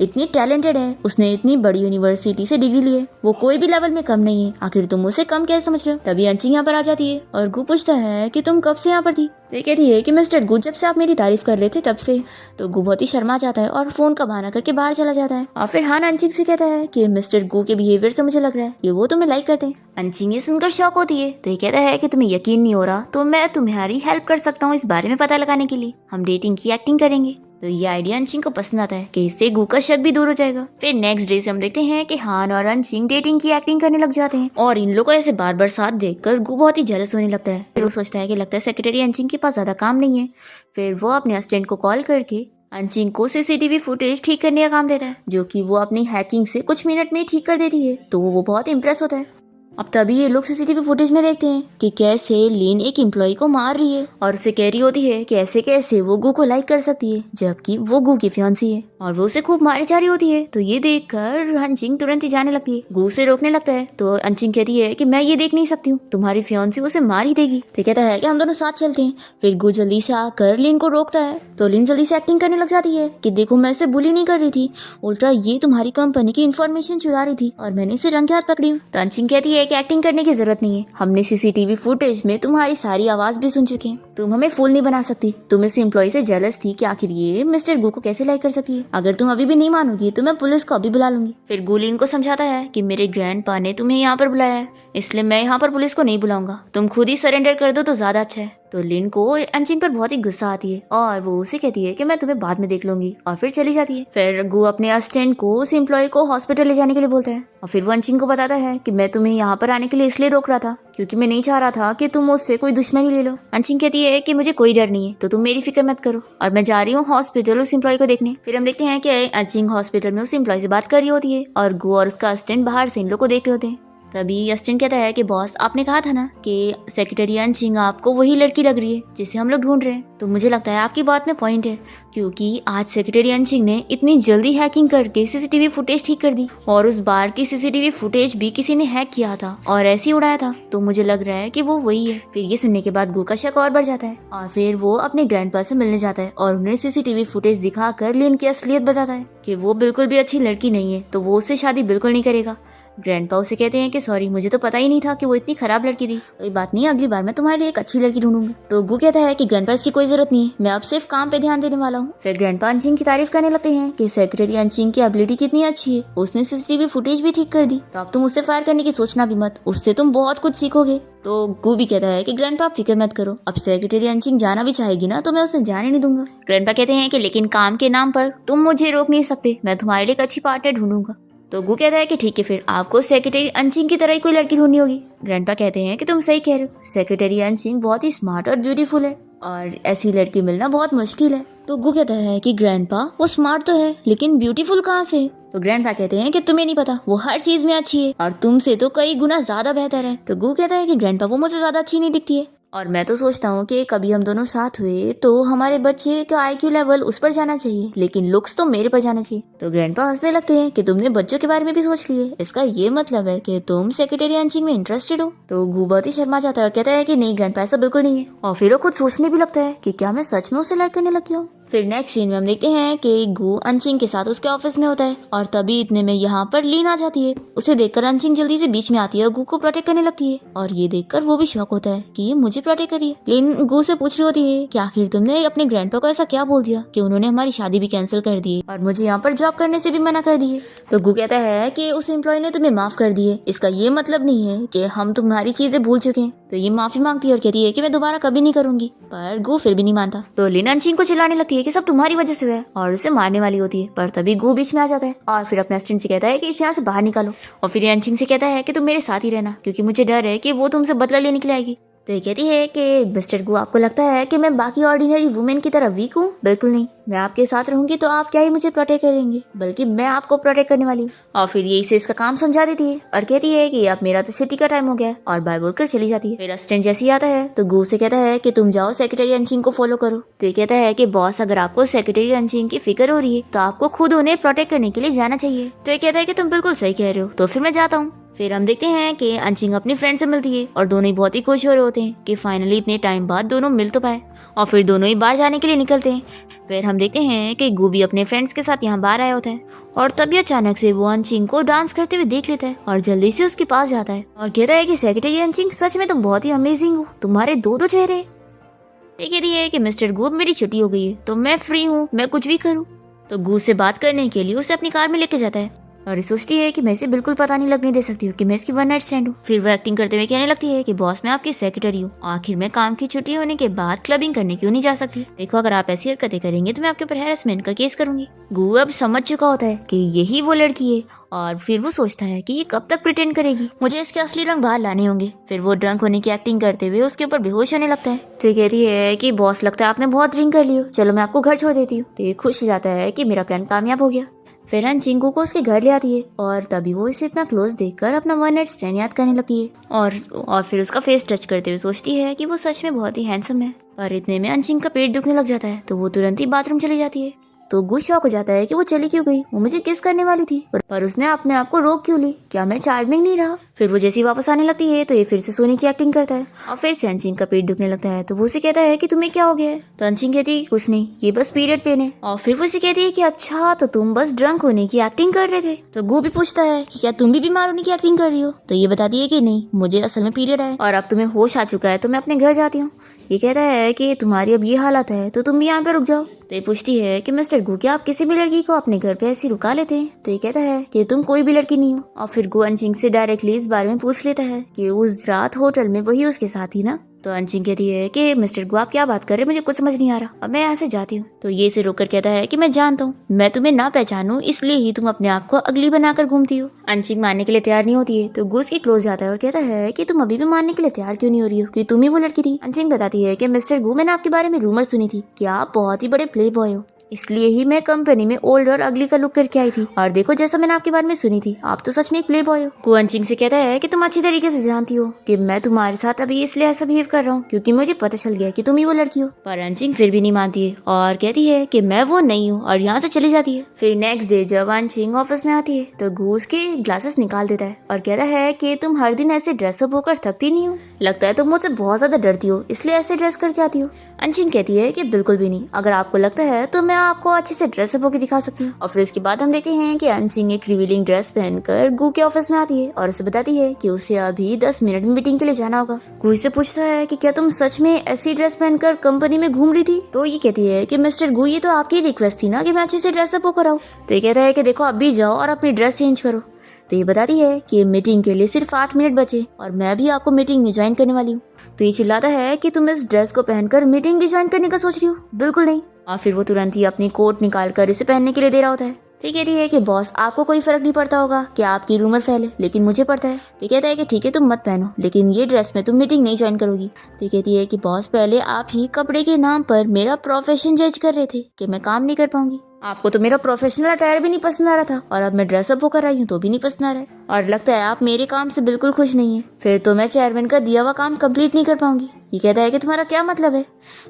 इतनी टैलेंटेड है, उसने इतनी बड़ी यूनिवर्सिटी से डिग्री ली है, वो कोई भी लेवल में कम नहीं है, आखिर तुम उसे कम कैसे समझ रहे हो। तभी अंचिंग यहाँ पर आ जाती है और गु पूछता है कि तुम कब से यहाँ पर थी। तो कहती है कि मिस्टर गु जब से आप मेरी तारीफ कर रहे थे तब से। तो गु बहुत ही शर्मा जाता है और फोन का बहाना करके बाहर चला जाता है। और फिर हान अंचिंग से कहता है कि मिस्टर गु के बिहेवियर से मुझे लग रहा है कि वो तुम्हें लाइक करते हैं। अंचिंग ये सुनकर शॉक होती है। तो ये कहता है कि तुम्हें यकीन नहीं हो रहा तो मैं तुम्हारी हेल्प कर सकता हूँ इस बारे में पता लगाने के लिए, हम डेटिंग की एक्टिंग करेंगे। तो ये आइडिया अंचिंग को पसंद आता है कि इससे गु का शक भी दूर हो जाएगा। फिर नेक्स्ट डे से हम देखते हैं कि हान और अंचिंग डेटिंग की एक्टिंग करने लग जाते हैं और इन लोगों को ऐसे बार बार साथ देखकर गु बहुत ही जेलस होने लगता है। फिर वो सोचता है कि लगता है सेक्रेटरी अंचिंग के पास ज्यादा काम नहीं है। फिर वो अपने असिस्टेंट को कॉल करके अंचिंग को सीसीटीवी फुटेज ठीक करने का काम देता है जो कि वो अपनी हैकिंग से कुछ मिनट में ठीक कर देती है। तो वो बहुत इंप्रेस होता है। अब तभी ये लोग सीसीटीवी फुटेज में देखते हैं कि कैसे लिन एक एम्प्लॉय को मार रही है और उसे कह रही होती है कि ऐसे कैसे वो गु को लाइक कर सकती है जबकि वो गु की फियांसी है और वो उसे खूब मारे जा रही होती है। तो ये देखकर अंचिंग तुरंत ही जाने लगती है, गु उसे रोकने लगता है। तो अंचिंग कहती है कि मैं ये देख नहीं सकती हूँ, तुम्हारी फियांसी उसे मार ही देगी। तो कहता है कि हम दोनों साथ चलते हैं। फिर गु जल्दी से आकर लिन को रोकता है तो लिन जल्दी से एक्टिंग करने लग जाती है कि देखो मैं इसे बुली नहीं कर रही थी, उल्टा ये तुम्हारी कंपनी की इन्फॉर्मेशन चुरा रही थी और मैंने इसे रंग के हाथ पकड़ी हूँ। तो अंचिंग कहती है कि एक्टिंग करने की जरूरत नहीं है, हमने सीसीटीवी फुटेज में तुम्हारी सारी आवाज भी सुन चुके हैं, तुम हमें फूल नहीं बना सकती। तुम इस एम्प्लॉय से जेलस थी कि आखिर ये मिस्टर गु को कैसे लाइक कर सकती है, अगर तुम अभी भी नहीं मानोगी तो मैं पुलिस को अभी बुला लूंगी। फिर गु लिन को समझाता है कि मेरे ग्रैंडपा ने तुम्हें यहाँ पर बुलाया है इसलिए मैं यहाँ पर पुलिस को नहीं बुलाऊंगा, तुम खुद ही सरेंडर कर दो तो ज्यादा अच्छा है। तो लिन को अंचिंग पर बहुत ही गुस्सा आती है और वो उसे कहती है कि मैं तुम्हें बाद में देख लूंगी और फिर चली जाती है। फिर गु अपने असिस्टेंट को उस एम्प्लॉय को हॉस्पिटल ले जाने के लिए बोलता है और फिर वो अंचिंग को बताता है कि मैं तुम्हें यहाँ पर आने के लिए इसलिए रोक रहा था क्योंकि मैं नहीं चाह रहा था कि तुम मुझसे कोई दुश्मनी ले लो। अंचिंग कहती है कि मुझे कोई डर नहीं है तो तुम मेरी फिक्र मत करो और मैं जा रही हूँ हॉस्पिटल उस एम्प्लॉय को देखने। फिर हम देखते हैं कि अंचिंग हॉस्पिटल में उस एम्प्लॉय से बात कर रही होती है और गु और उसका असिस्टेंट बाहर से इन लोग को देख रहे होते हैं। तभी असिस्टेंट कहता है कि बॉस आपने कहा था ना कि सेक्रेटरी अंचिंग आपको वही लड़की लग रही है जिसे हम लोग ढूंढ रहे हैं। तो मुझे लगता है आपकी बात में पॉइंट है क्योंकि आज सेक्रेटरी अंचिंग ने इतनी जल्दी हैकिंग करके सीसीटीवी फुटेज ठीक कर दी और उस बार की सीसीटीवी फुटेज भी किसी ने हैक किया था और ऐसे ही उड़ाया था। तो मुझे लग रहा है कि वो वही है। फिर ये सुनने के बाद गु का शक और बढ़ जाता है और फिर वो अपने ग्रैंडपा से मिलने जाता है और उन्हें सीसीटीवी फुटेज दिखाकर लिन की असलियत बताता है कि वो बिल्कुल भी अच्छी लड़की नहीं है तो वो उससे शादी बिल्कुल नहीं करेगा। ग्रैंडपा उसे कहते हैं कि सॉरी मुझे तो पता ही नहीं था कि वो इतनी खराब लड़की थी, कोई बात नहीं अगली बार मैं तुम्हारे लिए एक अच्छी लड़की ढूंढूंगा। तो गु कहता है कि ग्रैंडपा इसकी कोई जरूरत नहीं है, मैं अब सिर्फ काम पे ध्यान देने वाला हूँ। फिर ग्रैंडपा अंचिंग की तारीफ करने लगते हैं कि सेक्रेटरी अंचिंग की एबिलिटी कितनी अच्छी है, उसने सीसीटीवी फुटेज भी ठीक कर दी, तो अब तुम उससे फायर करने की सोचना भी मत, उससे तुम बहुत कुछ सीखोगे। तो गु भी कहता है कि ग्रैंडपा फिक्र मत करो, अब सेक्रेटरी अंचिंग जाना भी चाहेगी ना तो मैं उसे जाने नहीं दूंगा। ग्रैंडपा कहते हैं कि लेकिन काम के नाम पर तुम मुझे रोक नहीं सकते, मैं तुम्हारे लिए एक अच्छी पार्टनर ढूंढूंगा। तो गु कहता है कि ठीक है फिर आपको सेक्रेटरी अंचिंग की तरह ही कोई लड़की ढूंढनी होगी। ग्रैंडपा कहते हैं कि तुम सही कह रहे हो, सेक्रेटरी अंचिंग बहुत ही स्मार्ट और ब्यूटीफुल है और ऐसी लड़की मिलना बहुत मुश्किल है। तो गु कहता है कि ग्रैंडपा वो स्मार्ट तो है लेकिन ब्यूटीफुल कहाँ से। तो ग्रैंडपा कहते हैं कि तुम्हें नहीं पता, वो हर चीज में अच्छी है और तुमसे तो कई गुना ज्यादा बेहतर है। तो गु कहता है कि ग्रैंडपा वो मुझे ज्यादा अच्छी नहीं दिखती है, और मैं तो सोचता हूँ कि कभी हम दोनों साथ हुए तो हमारे बच्चे का IQ लेवल उस पर जाना चाहिए, लेकिन लुक्स तो मेरे पर जाना चाहिए। तो ग्रैंडपा हंसने लगते हैं कि तुमने बच्चों के बारे में भी सोच लिए, इसका ये मतलब है कि तुम सेक्रेटरी अंचिंग में इंटरेस्टेड हो। तो गू बहुत ही शर्मा जाता है और कहता है कि नहीं ग्रैंडपा, ऐसा बिल्कुल नहीं है। और फिर वो खुद सोचने भी लगता है कि क्या मैं सच में उसे लाइक करने लग गया हूँ। फिर नेक्स्ट सीन में हम देखते हैं कि गू अंचिंग के साथ उसके ऑफिस में होता है और तभी इतने में यहाँ पर लीन आ जाती है। उसे देखकर अंचिंग जल्दी से बीच में आती है और गू को प्रोटेक्ट करने लगती है और ये देखकर वो भी शॉक होता है कि ये मुझे प्रोटेक्ट करी है। लीन गू से पूछ रही होती है कि आखिर तुमने अपने ग्रैंडपा को ऐसा क्या बोल दिया कि उन्होंने हमारी शादी भी कैंसिल कर दी और मुझे यहाँ पर जॉब करने से भी मना कर दी है। तो गू कहता है कि उस एम्प्लॉय ने तुम्हें माफ कर दी है, इसका ये मतलब नहीं है कि हम तुम्हारी चीजें भूल चुके हैं। तो ये माफी मांगती है और कहती है कि मैं दोबारा कभी नहीं करूंगी, पर गू फिर भी नहीं मानता। तो लीन अंचिंग को चिल्लाने लगती है कि सब तुम्हारी वजह से है और उसे मारने वाली होती है, पर तभी गू बीच में आ जाता है और फिर अपने असिस्टेंट से कहता है कि इसे यहाँ से बाहर निकालो। और फिर अंचिंग से कहता है कि तुम मेरे साथ ही रहना, क्योंकि मुझे डर है कि वो तुमसे बदला लेने के लिए आएगी। तो ये कहती है कि मिस्टर गू, आपको लगता है कि मैं बाकी ऑर्डिनरी वुमेन की तरह वीक हूँ? बिल्कुल नहीं, मैं आपके साथ रहूंगी तो आप क्या ही मुझे प्रोटेक्ट करेंगे, बल्कि मैं आपको प्रोटेक्ट करने वाली हूँ। और फिर ये इसे इसका काम समझा देती है और कहती है कि अब मेरा तो छुट्टी का टाइम हो गया है और बाय बोलकर चली जाती है। फिर असिस्टेंट जैसे ही आता है तो गू से कहता है कि तुम जाओ सेक्रेटरी अंचिंग को फॉलो करो। तो ये कहता है कि बॉस, अगर आपको सेक्रेटरी अंचिंग की फिक्र हो रही है तो आपको खुद उन्हें प्रोटेक्ट करने के लिए जाना चाहिए। तो ये कहता है कि तुम बिल्कुल सही कह रहे हो, तो फिर मैं जाता हूँ। फिर हम देखते हैं कि अंचिंग अपनी फ्रेंड से मिलती है और दोनों ही बहुत ही खुश हो रहे होते हैं कि फाइनली इतने टाइम बाद दोनों मिल तो पाए। और फिर दोनों ही बाहर जाने के लिए निकलते हैं। फिर हम देखते हैं कि गू भी अपने फ्रेंड्स के साथ यहाँ बाहर आया होता है और तभी अचानक से वो अंचिंग को डांस करते हुए देख लेता है और जल्दी से उसके पास जाता है और कहता है कि सेक्रेटरी अंचिंग, सच में तुम बहुत ही अमेजिंग हो, तुम्हारे दो चेहरे। ये कहती है कि मिस्टर गू, मेरी छुट्टी हो गई है तो मैं फ्री हूँ, मैं कुछ भी करूँ। तो गू से बात करने के लिए उसे अपनी कार में लेके जाता है और सोचती है कि मैं इसे बिल्कुल पता नहीं लगने दे सकती हूँ कि मैं इसकी वन नाइट स्टैंड हूँ। फिर वो एक्टिंग करते हुए कहने लगती है कि बॉस, मैं आपकी सेक्रेटरी हूँ, आखिर मैं काम की छुट्टी होने के बाद क्लबिंग करने क्यों नहीं जा सकती? देखो, अगर आप ऐसी हरकतें करेंगे तो मैं आपके ऊपर हैरेसमेंट का केस करूंगी। गू अब समझ चुका होता है कि यही वो लड़की है और फिर वो सोचता है कि ये कब तक प्रिटेंड करेगी, मुझे इसके असली रंग बाहर लाने होंगे। फिर वो ड्रंक होने की एक्टिंग करते हुए उसके ऊपर बेहोश होने लगता है। तो ये कहती है कि बॉस, लगता है आपने बहुत ड्रिंक कर ली हो, चलो मैं आपको घर छोड़ देती हूँ। तो ये खुश हो जाता है कि मेरा प्लान कामयाब हो गया। फिर अंचिंग को उसके घर ले आती है और तभी वो इसे इतना क्लोज देखकर अपना वन नाइट स्टैंड याद करने लगती है और फिर उसका फेस टच करते हुए सोचती है कि वो सच में बहुत ही हैंडसम है। पर इतने में अंचिंग का पेट दुखने लग जाता है तो वो तुरंत ही बाथरूम चली जाती है। तो गू शॉक हो जाता है कि वो चली क्यों गई, वो मुझे किस करने वाली थी, पर उसने अपने आप को रोक क्यों ली, क्या मैं चार्मिंग नहीं रहा? फिर वो जैसे ही वापस आने लगती है तो ये फिर से सोने की एक्टिंग करता है और फिर से अंचिंग का पेट दुखने लगता है। तो वो उसे कहता है कि तुम्हें क्या हो गया है? तो अंचिंग कहती है कुछ नहीं, ये बस पीरियड पेन है। और फिर वो उसे कहती है कि अच्छा, तो तुम बस ड्रंक होने की एक्टिंग कर रहे थे। तो गू भी पूछता है कि क्या तुम भी बीमार होने की एक्टिंग कर रही हो? तो ये बताती है कि नहीं, मुझे असल में पीरियड है और अब तुम्हें होश आ चुका है तो मैं अपने घर जाती हूँ। ये कहता है कि तुम्हारी अब ये हालत है तो तुम भी यहाँ पे रुक जाओ। तो ये पूछती है कि मिस्टर गू, क्या आप किसी भी लड़की को अपने घर पे ऐसी रुका लेते हैं? तो ये कहता है कि तुम कोई भी लड़की नहीं हो। और फिर गू अंचिंग से डायरेक्टली इस बारे में पूछ लेता है कि उस रात होटल में वही उसके साथ ही ना। तो अंचिंग कहती है कि मिस्टर गू, आप क्या बात कर रहे हैं, मुझे कुछ समझ नहीं आ रहा, अब मैं यहाँ से जाती हूँ। तो ये इसे रोककर कहता है कि मैं जानता हूँ, मैं तुम्हें ना पहचानूं इसलिए ही तुम अपने आप को अगली बनाकर घूमती हो। अंचिंग मानने के लिए तैयार नहीं होती है तो गू उसके क्लोज जाता है और कहता है कि तुम अभी भी मानने के लिए तैयार क्यों नहीं हो रही हो कि तुम ही वो लड़की थी। अंचिंग बताती है कि मिस्टर गू, मैंने आपके बारे में रूमर सुनी थी कि आप बहुत ही बड़े प्ले बॉय हो, इसलिए ही मैं कंपनी में ओल्ड और अगली का लुक करके आई थी और देखो जैसा मैंने आपके बारे में सुनी थी, आप तो सच में एक प्ले बॉय हो। गू अंचिंग से कहता है कि तुम अच्छी तरीके से जानती हो कि मैं तुम्हारे साथ अभी इसलिए ऐसा बिहेव कर रहा हूँ क्योंकि मुझे पता चल गया कि तुम ही वो लड़की हो। पर अंचिंग फिर भी नहीं मानती है और कहती है कि मैं वो नहीं हूँ और यहाँ से चली जाती है। फिर नेक्स्ट डे जब अंचिंग ऑफिस में आती है तो गू उसके ग्लासेस निकाल देता है और कहता है कि तुम हर दिन ऐसे ड्रेसअप होकर थकती नहीं हो, लगता है तुम मुझसे बहुत ज्यादा डरती हो इसलिए ऐसे ड्रेस करके आती हो। अंचिंग कहती है कि बिल्कुल भी नहीं, अगर आपको लगता है तो मैं आपको अच्छे से ड्रेसअप होकर दिखा सकती हूँ। और फिर इसके बाद हम देखते हैं कि अंचिंग एक रिवीलिंग ड्रेस पहनकर गू के ऑफिस में आती है और उसे बताती है कि उसे अभी 10 मिनट में मीटिंग के लिए जाना होगा। गू से पूछता है कि क्या तुम सच में ऐसी ड्रेस पहनकर कंपनी में घूम रही थी? तो ये कहती है कि मिस्टर गू, ये तो आपकी रिक्वेस्ट थी ना कि मैं अच्छे से ड्रेसअप होकर आऊँ। तो ये कहता है कि देखो अभी जाओ और अपनी ड्रेस चेंज करो। तो ये बताती है कि मीटिंग के लिए सिर्फ 8 मिनट बचे और मैं भी आपको मीटिंग में ज्वाइन करने वाली हूँ। तो ये चिल्लाता है कि तुम इस ड्रेस को पहनकर मीटिंग भी ज्वाइन करने का सोच रही हो? बिल्कुल नहीं। और फिर वो तुरंत ही अपनी कोट निकाल कर इसे पहनने के लिए दे रहा होता है। तो कहती है कि बॉस, आपको कोई फर्क नहीं पड़ता होगा कि आपकी रूमर फैले, लेकिन मुझे पड़ता है। तो कहता है कि ठीक है तुम मत पहनो, लेकिन ये ड्रेस में तुम मीटिंग नहीं ज्वाइन करोगी। तो कहती है कि बॉस, पहले आप ही कपड़े के नाम पर मेरा प्रोफेशन जज कर रहे थे कि मैं काम नहीं कर पाऊंगी। आपको तो मेरा प्रोफेशनल अटायर भी नहीं पसंद आ रहा था और अब मैं ड्रेसअप होकर आई हूँ तो भी नहीं पसंद आ रहा है और लगता है आप मेरे काम से बिल्कुल खुश नहीं है। फिर तो मैं चेयरमैन का दिया हुआ काम कंप्लीट नहीं कर पाऊंगी। ये कहता है कि तुम्हारा क्या मतलब है।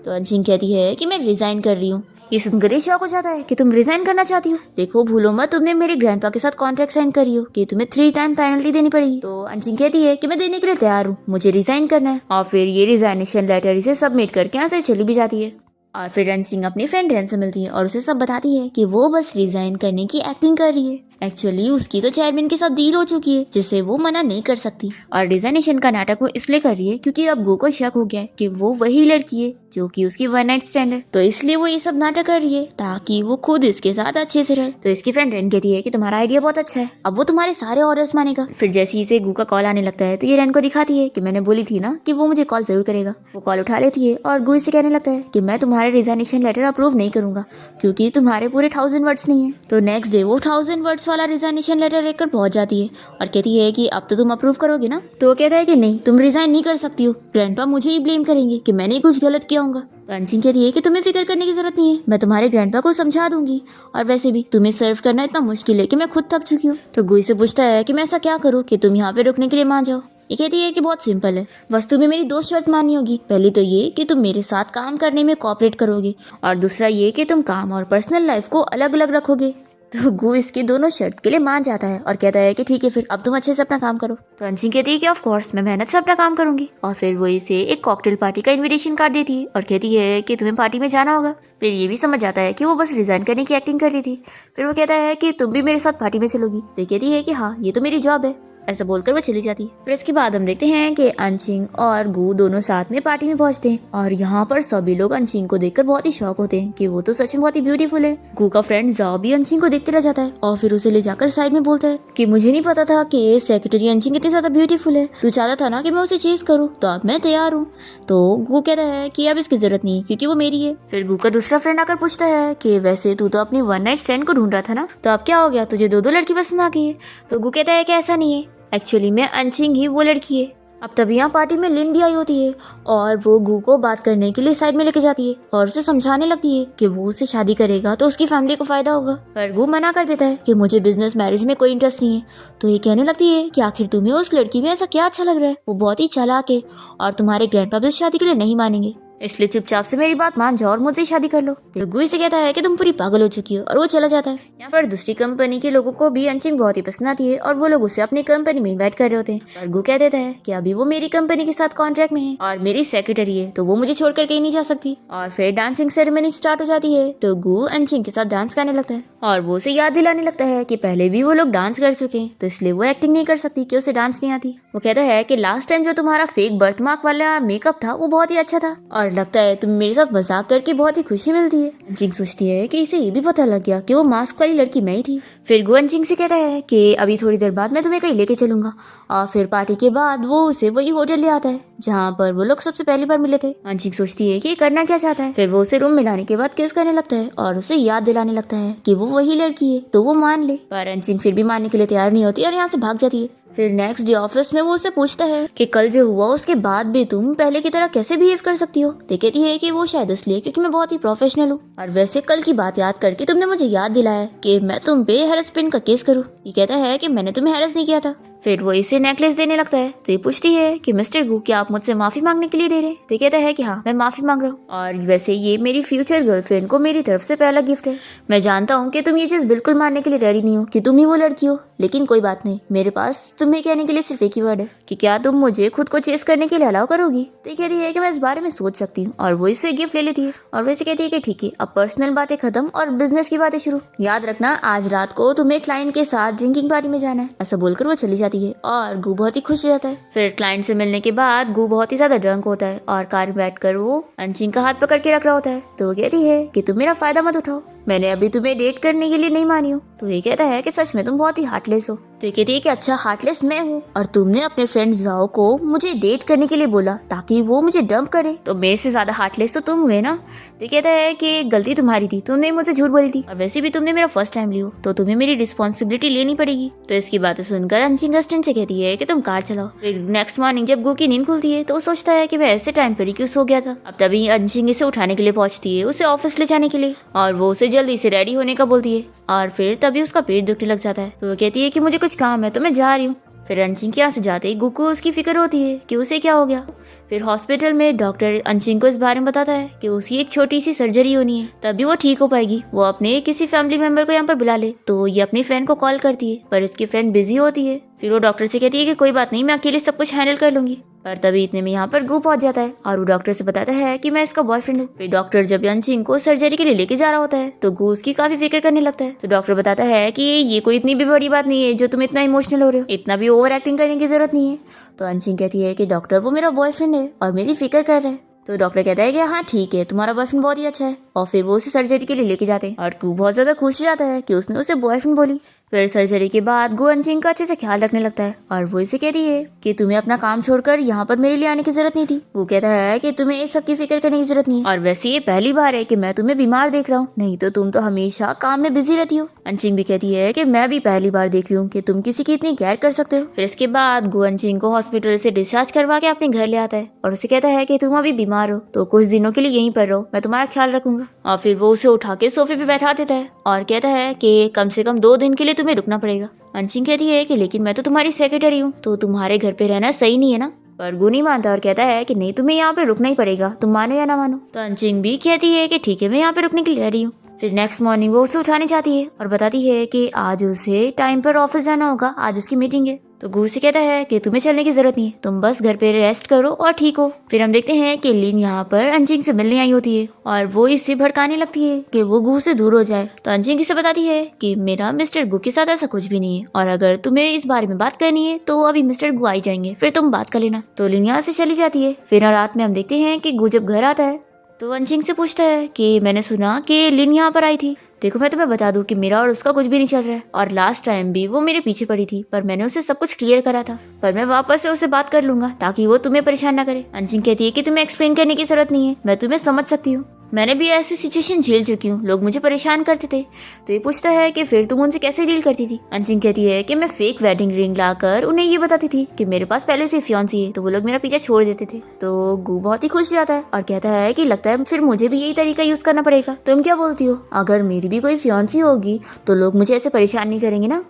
तो अंशिंग कहती है कि मैं रिजाइन कर रही हूँ। ये सुनकर ही शॉक हो जाता है कि तुम रिजाइन करना चाहती हो। देखो भूलो मत, तुमने मेरे ग्रैंडपा के साथ कॉन्ट्रैक्ट साइन करी हो कि तुम्हें 3 टाइम पेनल्टी देनी पड़ेगी। तो अंशिंग कहती है कि मैं देने के लिए तैयार हूँ, मुझे रिजाइन करना है। और फिर ये रिजाइनेशन लेटर इसे सबमिट करके यहाँ से चली भी जाती है। और फिर अंशिंग अपनी फ्रेंड रैन से मिलती है और उसे सब बताती है कि वो बस रिजाइन करने की एक्टिंग कर रही है। एक्चुअली उसकी तो चेयरमैन के साथ डील हो चुकी है जिसे वो मना नहीं कर सकती। और रिजाइनेशन का नाटक वो इसलिए कर रही है क्योंकि अब गो को शक हो गया है कि वो वही लड़की है जो कि उसकी वन नाइट स्टैंड है। तो इसलिए वो ये सब नाटक कर रही है ताकि वो खुद इसके साथ अच्छे से रहे। तो इसकी फ्रेंड रेन कहती है कि तुम्हारा आइडिया बहुत अच्छा है, अब वो तुम्हारे सारे ऑर्डर्स मानेगा। फिर जैसे ही इसे गो का कॉल आने लगता है तो ये रेन को दिखाती है कि मैंने बोली थी ना कि वो मुझे कॉल जरूर करेगा। वो कॉल उठा लेती है और गो इसे कहने लगता है कि मैं तुम्हारे रिजाइनेशन लेटर अप्रूव नहीं करूंगा क्योंकि तुम्हारे पूरे 1000 वर्ड्स नहीं है। तो नेक्स्ट डे वो 1000 वर्ड्स वाला रिजाइनेशन लेटर लेकर पहुंच जाती है और कहती है कि अब तो तुम अप्रूव करोगे ना। तो वो कहता है कि नहीं, तुम रिजाइन नहीं कर सकती हो, ग्रैंडपा मुझे ही ब्लेम करेंगे कि मैंने कुछ गलत किया होगा। तो अंशिंग कहती है कि तुम्हें फिक्र करने की जरूरत नहीं है, मैं तुम्हारे ग्रैंडपा को समझा दूंगी। और वैसे भी तुम्हें सर्व करना इतना मुश्किल है कि मैं खुद थक चुकी हूँ। तो गुई से पूछता है कि मैं ऐसा क्या करूँ कि तुम यहाँ पे रुकने के लिए मान जाओ। ये कहती है कि बहुत सिंपल है, बस तुम्हें मेरी 2 शर्त माननी होगी। पहली तो ये कि तुम मेरे साथ काम करने में कोऑपरेट करोगे और दूसरा ये कि तुम काम और पर्सनल लाइफ को अलग अलग रखोगे। तो गु इसकी दोनों शर्त के लिए मान जाता है और कहता है कि ठीक है, फिर अब तुम अच्छे से अपना काम करो। तो अंशिंग कहती है कि ऑफ कोर्स मैं मेहनत से अपना काम करूंगी। और फिर वो इसे एक कॉकटेल पार्टी का इनविटेशन कार्ड देती है और कहती है कि तुम्हें पार्टी में जाना होगा। फिर ये भी समझ जाता है कि वो बस रिजाइन करने की एक्टिंग कर रही थी। फिर वो कहता है कि तुम भी मेरे साथ पार्टी में चलोगी। तो कहती है कि हाँ, ये तो मेरी जॉब है। ऐसा बोलकर वो चली जाती है। फिर इसके बाद हम देखते हैं कि अंशिंग और गु दोनों साथ में पार्टी में पहुंचते हैं और यहाँ पर सभी लोग अंशिंग को देखकर बहुत ही शॉक होते हैं कि वो तो सच में बहुत ही ब्यूटीफुल है। गु का फ्रेंड जाओ भी अंशिंग को देखते रह जाता है और फिर उसे ले जाकर साइड में बोलता है कि मुझे नहीं पता था कि सेक्रेटरी अंशिंग इतनी ज्यादा ब्यूटीफुल है, तू चाहता था ना कि मैं उसे चेज करूँ, तो अब मैं तैयार हूँ। तो गु कहता है कि अब इसकी जरूरत नहीं क्योंकि वो मेरी है। फिर गु का दूसरा फ्रेंड आकर पूछता है कि वैसे तू तो अपनी वन नाइट स्टैंड को ढूंढ रहा था ना, तो अब क्या हो गया, तुझे 2 लड़की पसंद आ गई है। तो गु कहता है कि ऐसा नहीं है, एक्चुअली मैं अंशिंग ही वो लड़की है। अब तभी यहाँ पार्टी में लिन भी आई होती है और वो गु को बात करने के लिए साइड में लेके जाती है और उसे समझाने लगती है कि वो उससे शादी करेगा तो उसकी फैमिली को फायदा होगा। पर गु मना कर देता है कि मुझे बिजनेस मैरिज में कोई इंटरेस्ट नहीं है। तो ये कहने लगती है कि आखिर तुम्हें उस लड़की में ऐसा क्या अच्छा लग रहा है, वो बहुत ही चालाक है और तुम्हारे ग्रैंडपा भी शादी के लिए नहीं मानेंगे, इसलिए चुपचाप से मेरी बात मान जाओ और मुझसे शादी कर लो। तो गुई से कहता है कि तुम पूरी पागल हो चुकी हो और वो चला जाता है। यहाँ पर दूसरी कंपनी के लोगों को भी अंशिंग बहुत ही पसंद आती है और वो लोग उसे अपनी कंपनी में इन्वाइट कर रहे होते हैं। पर गु कह देता है कि अभी वो मेरी कंपनी के साथ कॉन्ट्रैक्ट में है और मेरी सेक्रेटरी है, तो वो मुझे छोड़कर कहीं नहीं जा सकती। और फिर डांसिंग सेरेमनी स्टार्ट हो जाती है। तो गु अंशिंग के साथ डांस करने लगता है और वो उसे याद दिलाने लगता है कि पहले भी वो लोग डांस कर चुके हैं, तो इसलिए वो एक्टिंग नहीं कर सकती कि उसे डांस नहीं आती। वो कहता है कि लास्ट टाइम जो तुम्हारा फेक बर्थ मार्क वाला मेकअप था वो बहुत ही अच्छा था और लगता है तुम मेरे साथ मजाक करके बहुत ही खुशी मिलती है। अंशिंग सोचती है कि इसे ये भी पता लग गया कि वो मास्क वाली लड़की मैं ही थी। फिर गु अंशिंग से कहता है कि अभी थोड़ी देर बाद मैं तुम्हें कहीं लेके चलूंगा और फिर पार्टी के बाद वो उसे वही होटल ले आता है जहाँ पर वो लोग सबसे पहली बार मिले थे। अंशिंग सोचती है कि करना क्या चाहता है। फिर वो उसे रूम में लाने के बाद किस करने लगता है और उसे याद दिलाने लगता है कि वो वही लड़की है, तो वो मान ले। पर अंशिंग फिर भी मानने के लिए तैयार नहीं होती और यहाँ से भाग जाती है। फिर नेक्स्ट डे ऑफिस में वो उससे पूछता है कि कल जो हुआ उसके बाद भी तुम पहले की तरह कैसे बिहेव कर सकती हो। तो कहती है कि वो शायद इसलिए क्योंकि मैं बहुत ही प्रोफेशनल हूँ और वैसे कल की बात याद करके तुमने मुझे याद दिलाया कि मैं तुम पे हैरेसमेंट का केस करूँ। ये कहता है कि मैंने तुम्हें हैरेस नहीं किया था। फिर वो इसे नेकलेस देने लगता है। तो ये पूछती है कि मिस्टर गु क्या आप मुझसे माफी मांगने के लिए दे रहे हैं। तो ये कहता है कि हाँ, मैं माफी मांग रहा हूँ और वैसे ये मेरी फ्यूचर गर्लफ्रेंड को मेरी तरफ से पहला गिफ्ट है। मैं जानता हूँ कि तुम ये चीज बिल्कुल मानने के लिए रेडी नहीं हो कि तुम ही वो लड़की हो, लेकिन कोई बात नहीं, मेरे पास तुम्हें कहने के लिए सिर्फ एक ही वर्ड है कि क्या तुम मुझे खुद को चेस करने के लिए अलाउ करोगी। तो ये कहती है कि मैं इस बारे में सोच सकती हूँ और वो इससे गिफ्ट ले लेती है और वैसे कहती है कि ठीक है, अब पर्सनल बातें खत्म और बिजनेस की बातें शुरू। याद रखना आज रात को तुम्हें क्लाइंट के साथ ड्रिंकिंग पार्टी में जाना है। ऐसा बोलकर वो चली जाती है और गु बहुत ही खुश हो जाता है। फिर क्लाइंट से मिलने के बाद गु बहुत ही ज्यादा ड्रंक होता है और कार में बैठकर वो अंशिंग का हाथ पकड़ के रख रहा होता है। तो वो कहती है कि तुम मेरा फायदा मत उठाओ, मैंने अभी तुम्हें डेट करने के लिए नहीं मानी हूँ। तो ये कहता है कि सच में तुम बहुत ही हार्टलेस हो। तो ये कहती है कि अच्छा, हार्टलेस मैं हूँ और तुमने अपने फ्रेंड जाओ को मुझे डेट करने के लिए बोला ताकि वो मुझे डंप करे, तो मेरे से ज्यादा हार्टलेस तो तुम हुए ना। तो ये कहता है कि गलती तुम्हारी थी, तुमने मुझे झूठ बोली थी और वैसे भी तुमने मेरा फर्स्ट टाइम लियो, तो तुम्हें मेरी रिस्पॉन्सिबिलिटी लेनी पड़ेगी। तो इसकी बातें सुनकर अंशिंग असिस्टेंट से कहती है कि तुम कार चलाओ। फिर नेक्स्ट मॉर्निंग जब गु की नींद खुलती है तो वो सोचता है कि वह ऐसे टाइम पर ही क्यों सो गया था। अब तभी अंशिंग इसे उठाने के लिए पहुंचती है, उसे ऑफिस ले जाने के लिए, और वो उसे जल्दी से रेडी होने का बोलती है और फिर तभी उसका पेट दुखने लग जाता है। तो वो कहती है कि मुझे कुछ काम है तो मैं जा रही हूँ। फिर अंशिंग के यहाँ से जाते ही गु को उसकी फिक्र होती है कि उसे क्या हो गया। फिर हॉस्पिटल में डॉक्टर अंशिंग को इस बारे में बताता है कि उसी एक छोटी सी सर्जरी होनी है, तभी वो ठीक हो पाएगी। वो अपने किसी फैमिली मेंबर को यहाँ पर बुला ले तो ये अपनी फ्रेंड को कॉल करती है, पर इसकी फ्रेंड बिजी होती है। फिर वो डॉक्टर से कहती है कि कोई बात नहीं, मैं अकेले सब कुछ हैंडल कर लूंगी। पर तभी इतने में यहाँ पर गु पहुंच जाता है और वो डॉक्टर से बताता है कि मैं इसका बॉयफ्रेंड हूँ। फिर डॉक्टर जब अंशिंग को सर्जरी के लिए लेके जा रहा होता है तो गु उसकी काफी फिक्र करने लगता है। तो डॉक्टर बताता है कि ये कोई इतनी भी बड़ी बात नहीं है जो तुम इतना इमोशनल हो रहे हो, इतना भी ओवर एक्टिंग करने की जरूरत नहीं है। तो अंशिंग कहती है कि डॉक्टर वो मेरा बॉयफ्रेंड है और मेरी फिक्र कर रहा है। तो डॉक्टर कहता है कि हाँ ठीक है, तुम्हारा बॉयफ्रेंड बहुत ही अच्छा है। और फिर वो उसे सर्जरी के लिए लेके जाते हैं और गु बहुत ज्यादा खुश हो जाता है कि उसने उसे बॉयफ्रेंड बोली। फिर सर्जरी के बाद गु अंशिंग का अच्छे से ख्याल रखने लगता है और वो इसे कहती है कि तुम्हें अपना काम छोड़कर यहाँ पर मेरे लिए आने की जरूरत नहीं थी। वो कहता है कि तुम्हें इस सब की फिक्र करने की जरूरत नहीं है और वैसे ये पहली बार है कि मैं तुम्हें बीमार देख रहा हूँ, नहीं तो तुम तो हमेशा काम में बिजी रहती हो। अंशिंग भी कहती है कि मैं भी पहली बार देख रही हूँ कि तुम किसी की इतनी केयर कर सकते हो। फिर इसके बाद गु अंशिंग को हॉस्पिटल से डिस्चार्ज करवा के अपने घर ले आता है और उसे कहता है कि तुम अभी बीमार हो तो कुछ दिनों के लिए यहीं पर रहो, मैं तुम्हारा ख्याल रखूंगा। और फिर वो उसे उठा के सोफे पे बैठा देता है और कहता है कि कम से कम 2 दिन के लिए तुम्हें रुकना पड़ेगा। अंशिंग कहती है कि लेकिन मैं तो तुम्हारी सेक्रेटरी हूँ, तो तुम्हारे घर पे रहना सही नहीं है ना। पर गु नहीं मानता और कहता है कि नहीं, तुम्हें यहाँ पे रुकना ही पड़ेगा, तुम मानो या ना मानो। तो अंशिंग भी कहती है कि ठीक है, मैं यहाँ पे रुकने के लिए रेडी हूँ। फिर नेक्स्ट मॉर्निंग वो उसे उठाने जाती है और बताती है कि आज उसे टाइम पर ऑफिस जाना होगा, आज उसकी मीटिंग है। तो गु से कहता है कि तुम्हें चलने की जरूरत नहीं है, तुम बस घर पे रेस्ट करो और ठीक हो। फिर हम देखते हैं कि लिन यहाँ पर अंशिंग से मिलने आई होती है और वो इससे भड़काने लगती है कि वो गु से दूर हो जाए। तो अंशिंग इसे बताती है कि मेरा मिस्टर गु के साथ ऐसा कुछ भी नहीं है और अगर तुम्हें इस बारे में बात करनी है तो अभी मिस्टर गु आई जाएंगे, फिर तुम बात कर लेना। तो लिन यहाँ से चली जाती है। फिर रात में हम देखते हैं कि गु जब घर आता है तो अंशिंग से पूछता है कि मैंने सुना कि लिन यहाँ पर आई थी। देखो मैं तुम्हें बता दूं कि मेरा और उसका कुछ भी नहीं चल रहा है और लास्ट टाइम भी वो मेरे पीछे पड़ी थी, पर मैंने उसे सब कुछ क्लियर करा था, पर मैं वापस से उससे बात कर लूंगा ताकि वो तुम्हें परेशान ना करे। अंशिंग कहती है कि तुम्हें एक्सप्लेन करने की जरूरत नहीं है, मैं तुम्हें समझ सकती हूँ, मैंने भी ऐसी सिचुएशन झेल चुकी हूँ, लोग मुझे परेशान करते थे। तो ये पूछता है कि फिर तुम उनसे कैसे डील करती थी। अंशिंग कहती है कि मैं फेक वेडिंग रिंग लाकर उन्हें ये बताती थी कि मेरे पास पहले से फियांसी है, तो वो लोग मेरा पीछा छोड़ देते थे। तो गु बहुत ही खुश जाता है और कहता है कि लगता है फिर मुझे भी यही तरीका यूज करना पड़ेगा। तुम क्या बोलती हो, अगर मेरी भी कोई फियांसी होगी तो लोग मुझे ऐसे परेशान नहीं करेंगे ना,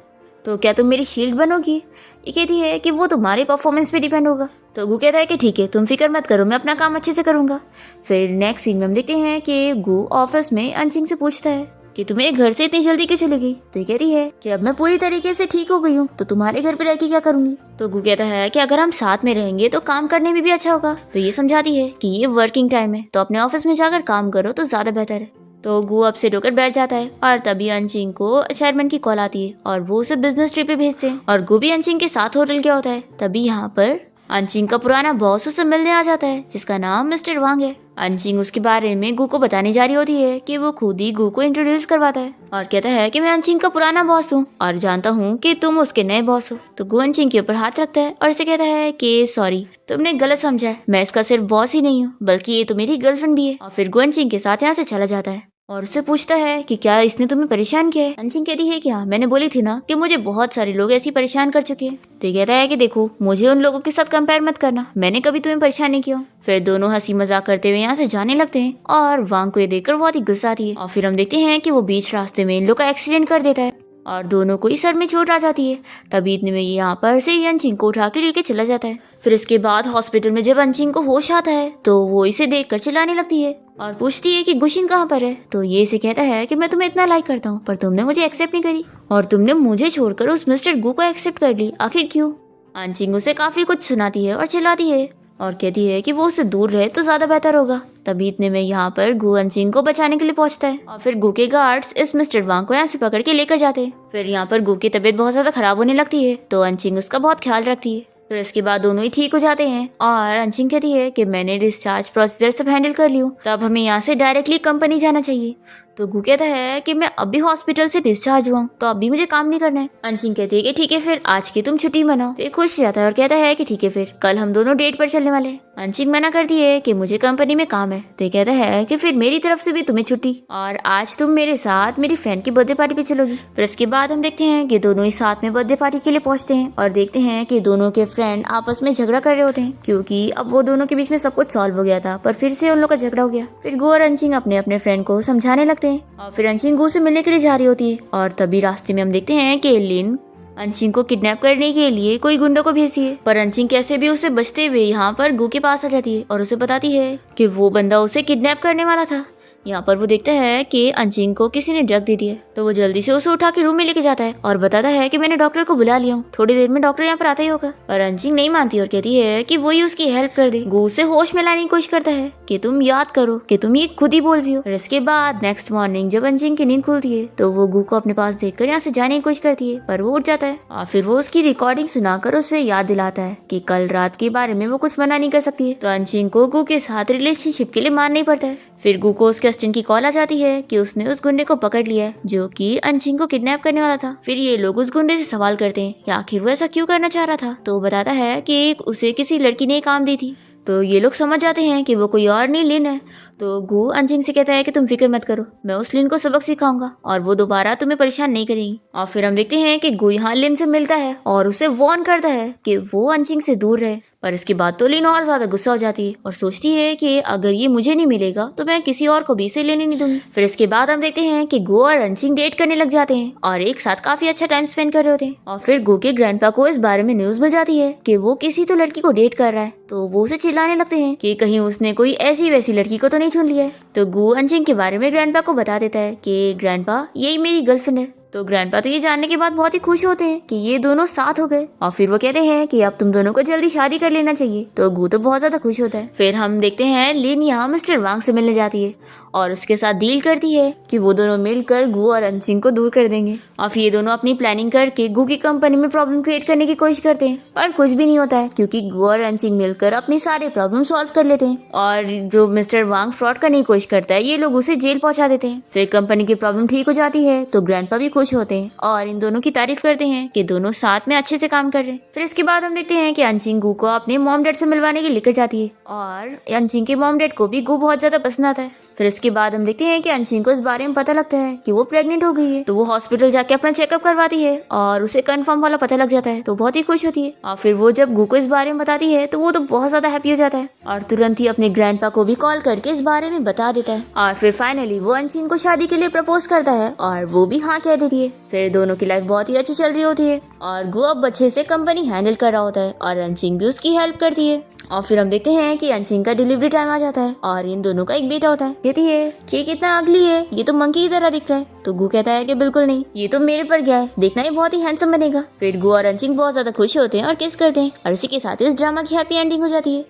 तो क्या तुम मेरी शील्ड बनोगी। ये कहती है कि वो तुम्हारे परफॉर्मेंस पे डिपेंड होगा। तो गु कहता है कि ठीक है, तुम फिक्र मत करो, मैं अपना काम अच्छे से करूंगा। फिर नेक्स्ट सीन में हम देखते हैं कि गु ऑफिस में अंशिंग से पूछता है कि तुम्हें घर से इतनी जल्दी क्यों चली गई। तो ये कहती है कि अब मैं पूरी तरीके से ठीक हो गई हूँ तो तुम्हारे घर पे रह के क्या करूंगी। तो गु कहता है कि अगर हम साथ में रहेंगे तो काम करने में भी अच्छा होगा। तो ये समझाती है कि ये वर्किंग टाइम है, तो अपने ऑफिस में जाकर काम करो तो ज्यादा बेहतर है। तो गु अपसेट होकर बैठ जाता है और तभी अंशिंग को चेयरमैन की कॉल आती है और वो उसे बिजनेस ट्रिप पे भेजते हैं और गु भी अंशिंग के साथ होटल गया होता है। तभी यहाँ पर अंशिंग का पुराना बॉस उसे मिलने आ जाता है जिसका नाम मिस्टर वांग है। अंशिंग उसके बारे में गु को बताने जा रही होती है कि वो खुद ही गु को इंट्रोड्यूस करवाता है और कहता है कि मैं अंशिंग का पुराना बॉस हूँ और जानता हूँ कि तुम उसके नए बॉस हो। तो गु अंशिंग के ऊपर हाथ रखता है और इसे कहता है कि सॉरी, तुमने गलत समझा है, मैं इसका सिर्फ बॉस ही नहीं हूँ बल्कि ये तो मेरी गर्लफ्रेंड भी है। और फिर गु अंशिंग के साथ यहाँ से चला जाता है और उससे पूछता है कि क्या इसने तुम्हें परेशान किया है। अंशिंग कहती है कि हाँ, मैंने बोली थी ना कि मुझे बहुत सारे लोग ऐसी परेशान कर चुके हैं। तो ये कहता है कि देखो, मुझे उन लोगों के साथ कंपेयर मत करना, मैंने कभी तुम्हें परेशान नहीं किया। फिर दोनों हंसी मजाक करते हुए यहाँ से जाने लगते हैं और वांग को ये देखकर बहुत ही गुस्सा आती है और फिर हम देखते हैं कि वो बीच रास्ते में इन लोग का एक्सीडेंट कर देता है और दोनों को ही सर में चोट आ जाती है। तभी इतने में यहाँ पर से अंशिंग को उठा के लेके चला जाता है। फिर इसके बाद हॉस्पिटल में जब अंशिंग को होश आता है तो वो इसे देखकर चिल्लाने लगती है और पूछती है कि गुशिन कहाँ पर है। तो ये इसे कहता है कि मैं तुम्हें इतना लाइक करता हूँ पर तुमने मुझे एक्सेप्ट नहीं करी और तुमने मुझे छोड़कर उस मिस्टर गु को एक्सेप्ट कर ली, आखिर क्यों। अंशिंग उसे काफी कुछ सुनाती है और चिल्लाती है और कहती है कि वो उससे दूर रहे तो ज्यादा बेहतर होगा। तभी इतने में यहाँ पर गु अंशिंग को बचाने के लिए पहुंचता है और फिर गु के गार्ड्स इस मिस्टर वांग को यहाँ से पकड़ के लेकर जाते हैं। फिर यहाँ पर गु की तबीयत बहुत ज्यादा खराब होने लगती है तो अंशिंग उसका बहुत ख्याल रखती है। फिर इसके बाद दोनों ही ठीक हो जाते हैं और अंशिंग कहती है कि मैंने डिस्चार्ज प्रोसीजर सब हैंडल कर लियो, तब हमें यहाँ से डायरेक्टली कंपनी जाना चाहिए। तो गु कहता है कि मैं अभी हॉस्पिटल से डिस्चार्ज हुआ हूँ तो अभी मुझे काम नहीं करना है। अंशिंग कहती है कि ठीक है, फिर आज की तुम छुट्टी मनाओ। तो खुश जाता है और कहता है कि ठीक है, फिर कल हम दोनों डेट पर चलने वाले हैं। अंशिंग मना करती है कि मुझे कंपनी में काम है। तो ये कहता है कि फिर मेरी तरफ से भी तुम्हें छुट्टी और आज तुम मेरे साथ मेरी फ्रेंड की बर्थडे पार्टी पे चलोगी। फिर इसके बाद हम देखते हैं कि दोनों ही साथ में बर्थडे पार्टी के लिए पहुंचते हैं और देखते हैं कि दोनों के फ्रेंड आपस में झगड़ा कर रहे होते हैं क्योंकि अब वो दोनों के बीच में सब कुछ सॉल्व हो गया था पर फिर से उन लोग का झगड़ा हो गया। फिर गु और अंशिंग अपने अपने फ्रेंड को समझाने लगते हैं और फिर अंशिंग गु से मिलने के लिए जा रही होती है और तभी रास्ते में हम देखते हैं कि लिन अंशिंग को किडनैप करने के लिए कोई गुंडों को भेजती है, पर अंशिंग कैसे भी उससे बचते हुए यहाँ पर गु के पास आ जाती है और उसे बताती है कि वो बंदा उसे किडनैप करने वाला था। यहाँ पर वो देखता है कि अंशिंग को किसी ने ड्रग दे दी है, तो वो जल्दी से उसे उठा के रूम में लेके जाता है और बताता है कि मैंने डॉक्टर को बुला लिया हूँ, थोड़ी देर में डॉक्टर यहाँ पर आता ही होगा। पर अंशिंग नहीं मानती और कहती है कि वो ही उसकी हेल्प कर दे। गु उसे होश में लाने की कोशिश करता है कि तुम याद करो कि तुम ये खुद ही बोल रही हो। और इसके बाद नेक्स्ट मॉर्निंग जब अंशिंग की नींद खुलती है तो वो गु को अपने पास देखकर यहाँ से जाने की कोशिश करती है, पर वो उठ जाता है और फिर वो उसकी रिकॉर्डिंग सुनाकर उससे याद दिलाता है कि कल रात के बारे में वो कुछ मना नहीं कर सकती है। तो अंशिंग को गु के साथ रिलेशनशिप के लिए मानना ही पड़ता है। फिर गु को उसके असिस्टेंट की कॉल आ जाती है कि उसने उस गुंडे को पकड़ लिया है जो कि अंशिंग को किडनैप करने वाला था। फिर ये लोग उस गुंडे से सवाल करते हैं कि आखिर वो ऐसा क्यों करना चाह रहा था, तो वो बताता है कि उसे किसी लड़की ने काम दी थी। तो ये लोग समझ जाते हैं कि वो कोई और नहीं लिन है। तो गु अंशिंग से कहता है कि तुम फिक्र मत करो, मैं उस लिन को सबक सिखाऊंगा और वो दोबारा तुम्हें परेशान नहीं करेगी। और फिर हम देखते हैं कि गु यहाँ लिन से मिलता है और उसे वार्न करता है कि वो अंशिंग से दूर रहे। पर इसके बाद तो लिन और ज्यादा गुस्सा हो जाती है और सोचती है कि अगर ये मुझे नहीं मिलेगा तो मैं किसी और को भी इसे लेने नहीं दूंगी। फिर इसके बाद हम देखते हैं कि गु और अंशिंग डेट करने लग जाते हैं और एक साथ काफी अच्छा टाइम स्पेंड कर रहे होते हैं। और फिर गु के ग्रैंडपा को इस बारे में न्यूज मिल जाती है कि वो किसी तो लड़की को डेट कर रहा है, तो वो उसे चिल्लाने लगते हैं कि कहीं उसने कोई ऐसी वैसी लड़की को तो नहीं चुन लिया है। तो गु अंशिंग के बारे में ग्रैंडपा को बता देता है कि ग्रैंडपा यही मेरी गर्लफ्रेंड है। तो ग्रैंडपा तो ये जानने के बाद बहुत ही खुश होते हैं कि ये दोनों साथ हो गए और फिर वो कहते हैं कि अब तुम दोनों को जल्दी शादी कर लेना चाहिए। तो गु तो बहुत ज्यादा खुश होता है। फिर हम देखते हैं लिन यहाँ मिस्टर वांग से मिलने जाती है और उसके साथ डील करती है कि वो दोनों मिलकर गु और अंशिंग को दूर कर देंगे। और फिर ये दोनों अपनी प्लानिंग करके गु की कंपनी में प्रॉब्लम क्रिएट करने की कोशिश करते हैं, पर कुछ भी नहीं होता है क्योंकि गु और अंशिंग मिलकर अपनी सारे प्रॉब्लम सॉल्व कर लेते हैं। और जो मिस्टर वांग फ्रॉड करने की कोशिश करता है ये लोग उसे जेल पहुंचा देते हैं। फिर कंपनी की प्रॉब्लम ठीक हो जाती है तो ग्रैंडपा भी खुश होते हैं और इन दोनों की तारीफ करते हैं कि दोनों साथ में अच्छे से काम कर रहे हैं। फिर इसके बाद हम देखते हैं कि अंशिंग गु को अपने मॉम डैड से मिलवाने के लिए लेकर जाती है और अंशिंग के मॉम डैड को भी गु बहुत ज्यादा पसंद आता है। फिर इसके बाद हम देखते हैं कि अंशिंग को इस बारे में पता लगता है कि वो प्रेग्नेंट हो गई है, तो वो हॉस्पिटल जाके अपना चेकअप करवाती है और उसे कंफर्म वाला पता लग जाता है, तो बहुत ही खुश होती है। और फिर वो जब गु को इस बारे में बताती है तो वो तो बहुत ज्यादा हैप्पी हो जाता है और तुरंत ही अपने ग्रैंडपा को भी कॉल करके इस बारे में बता देता है। और फिर फाइनली वो अंशिंग को शादी के लिए प्रपोज करता है और वो भी हाँ कह देती है। फिर दोनों की लाइफ बहुत ही अच्छी चल रही होती है और गु अब अच्छे से कंपनी हैंडल कर रहा होता है और अंशिंग भी उसकी हेल्प करती है। और फिर हम देखते हैं कि अंशिंग का डिलीवरी टाइम आ जाता है और इन दोनों का एक बेटा होता है। कहती है कि कितना अगली है, ये तो मंकी की तरह दिख रहा है। तो गु कहता है कि बिल्कुल नहीं, ये तो मेरे पर गया है, देखना ही बहुत ही हैंडसम बनेगा। फिर गु और अंशिंग बहुत ज्यादा खुश होते हैं और किस करते हैं और इसी के साथ इस ड्रामा की हैप्पी एंडिंग हो जाती है।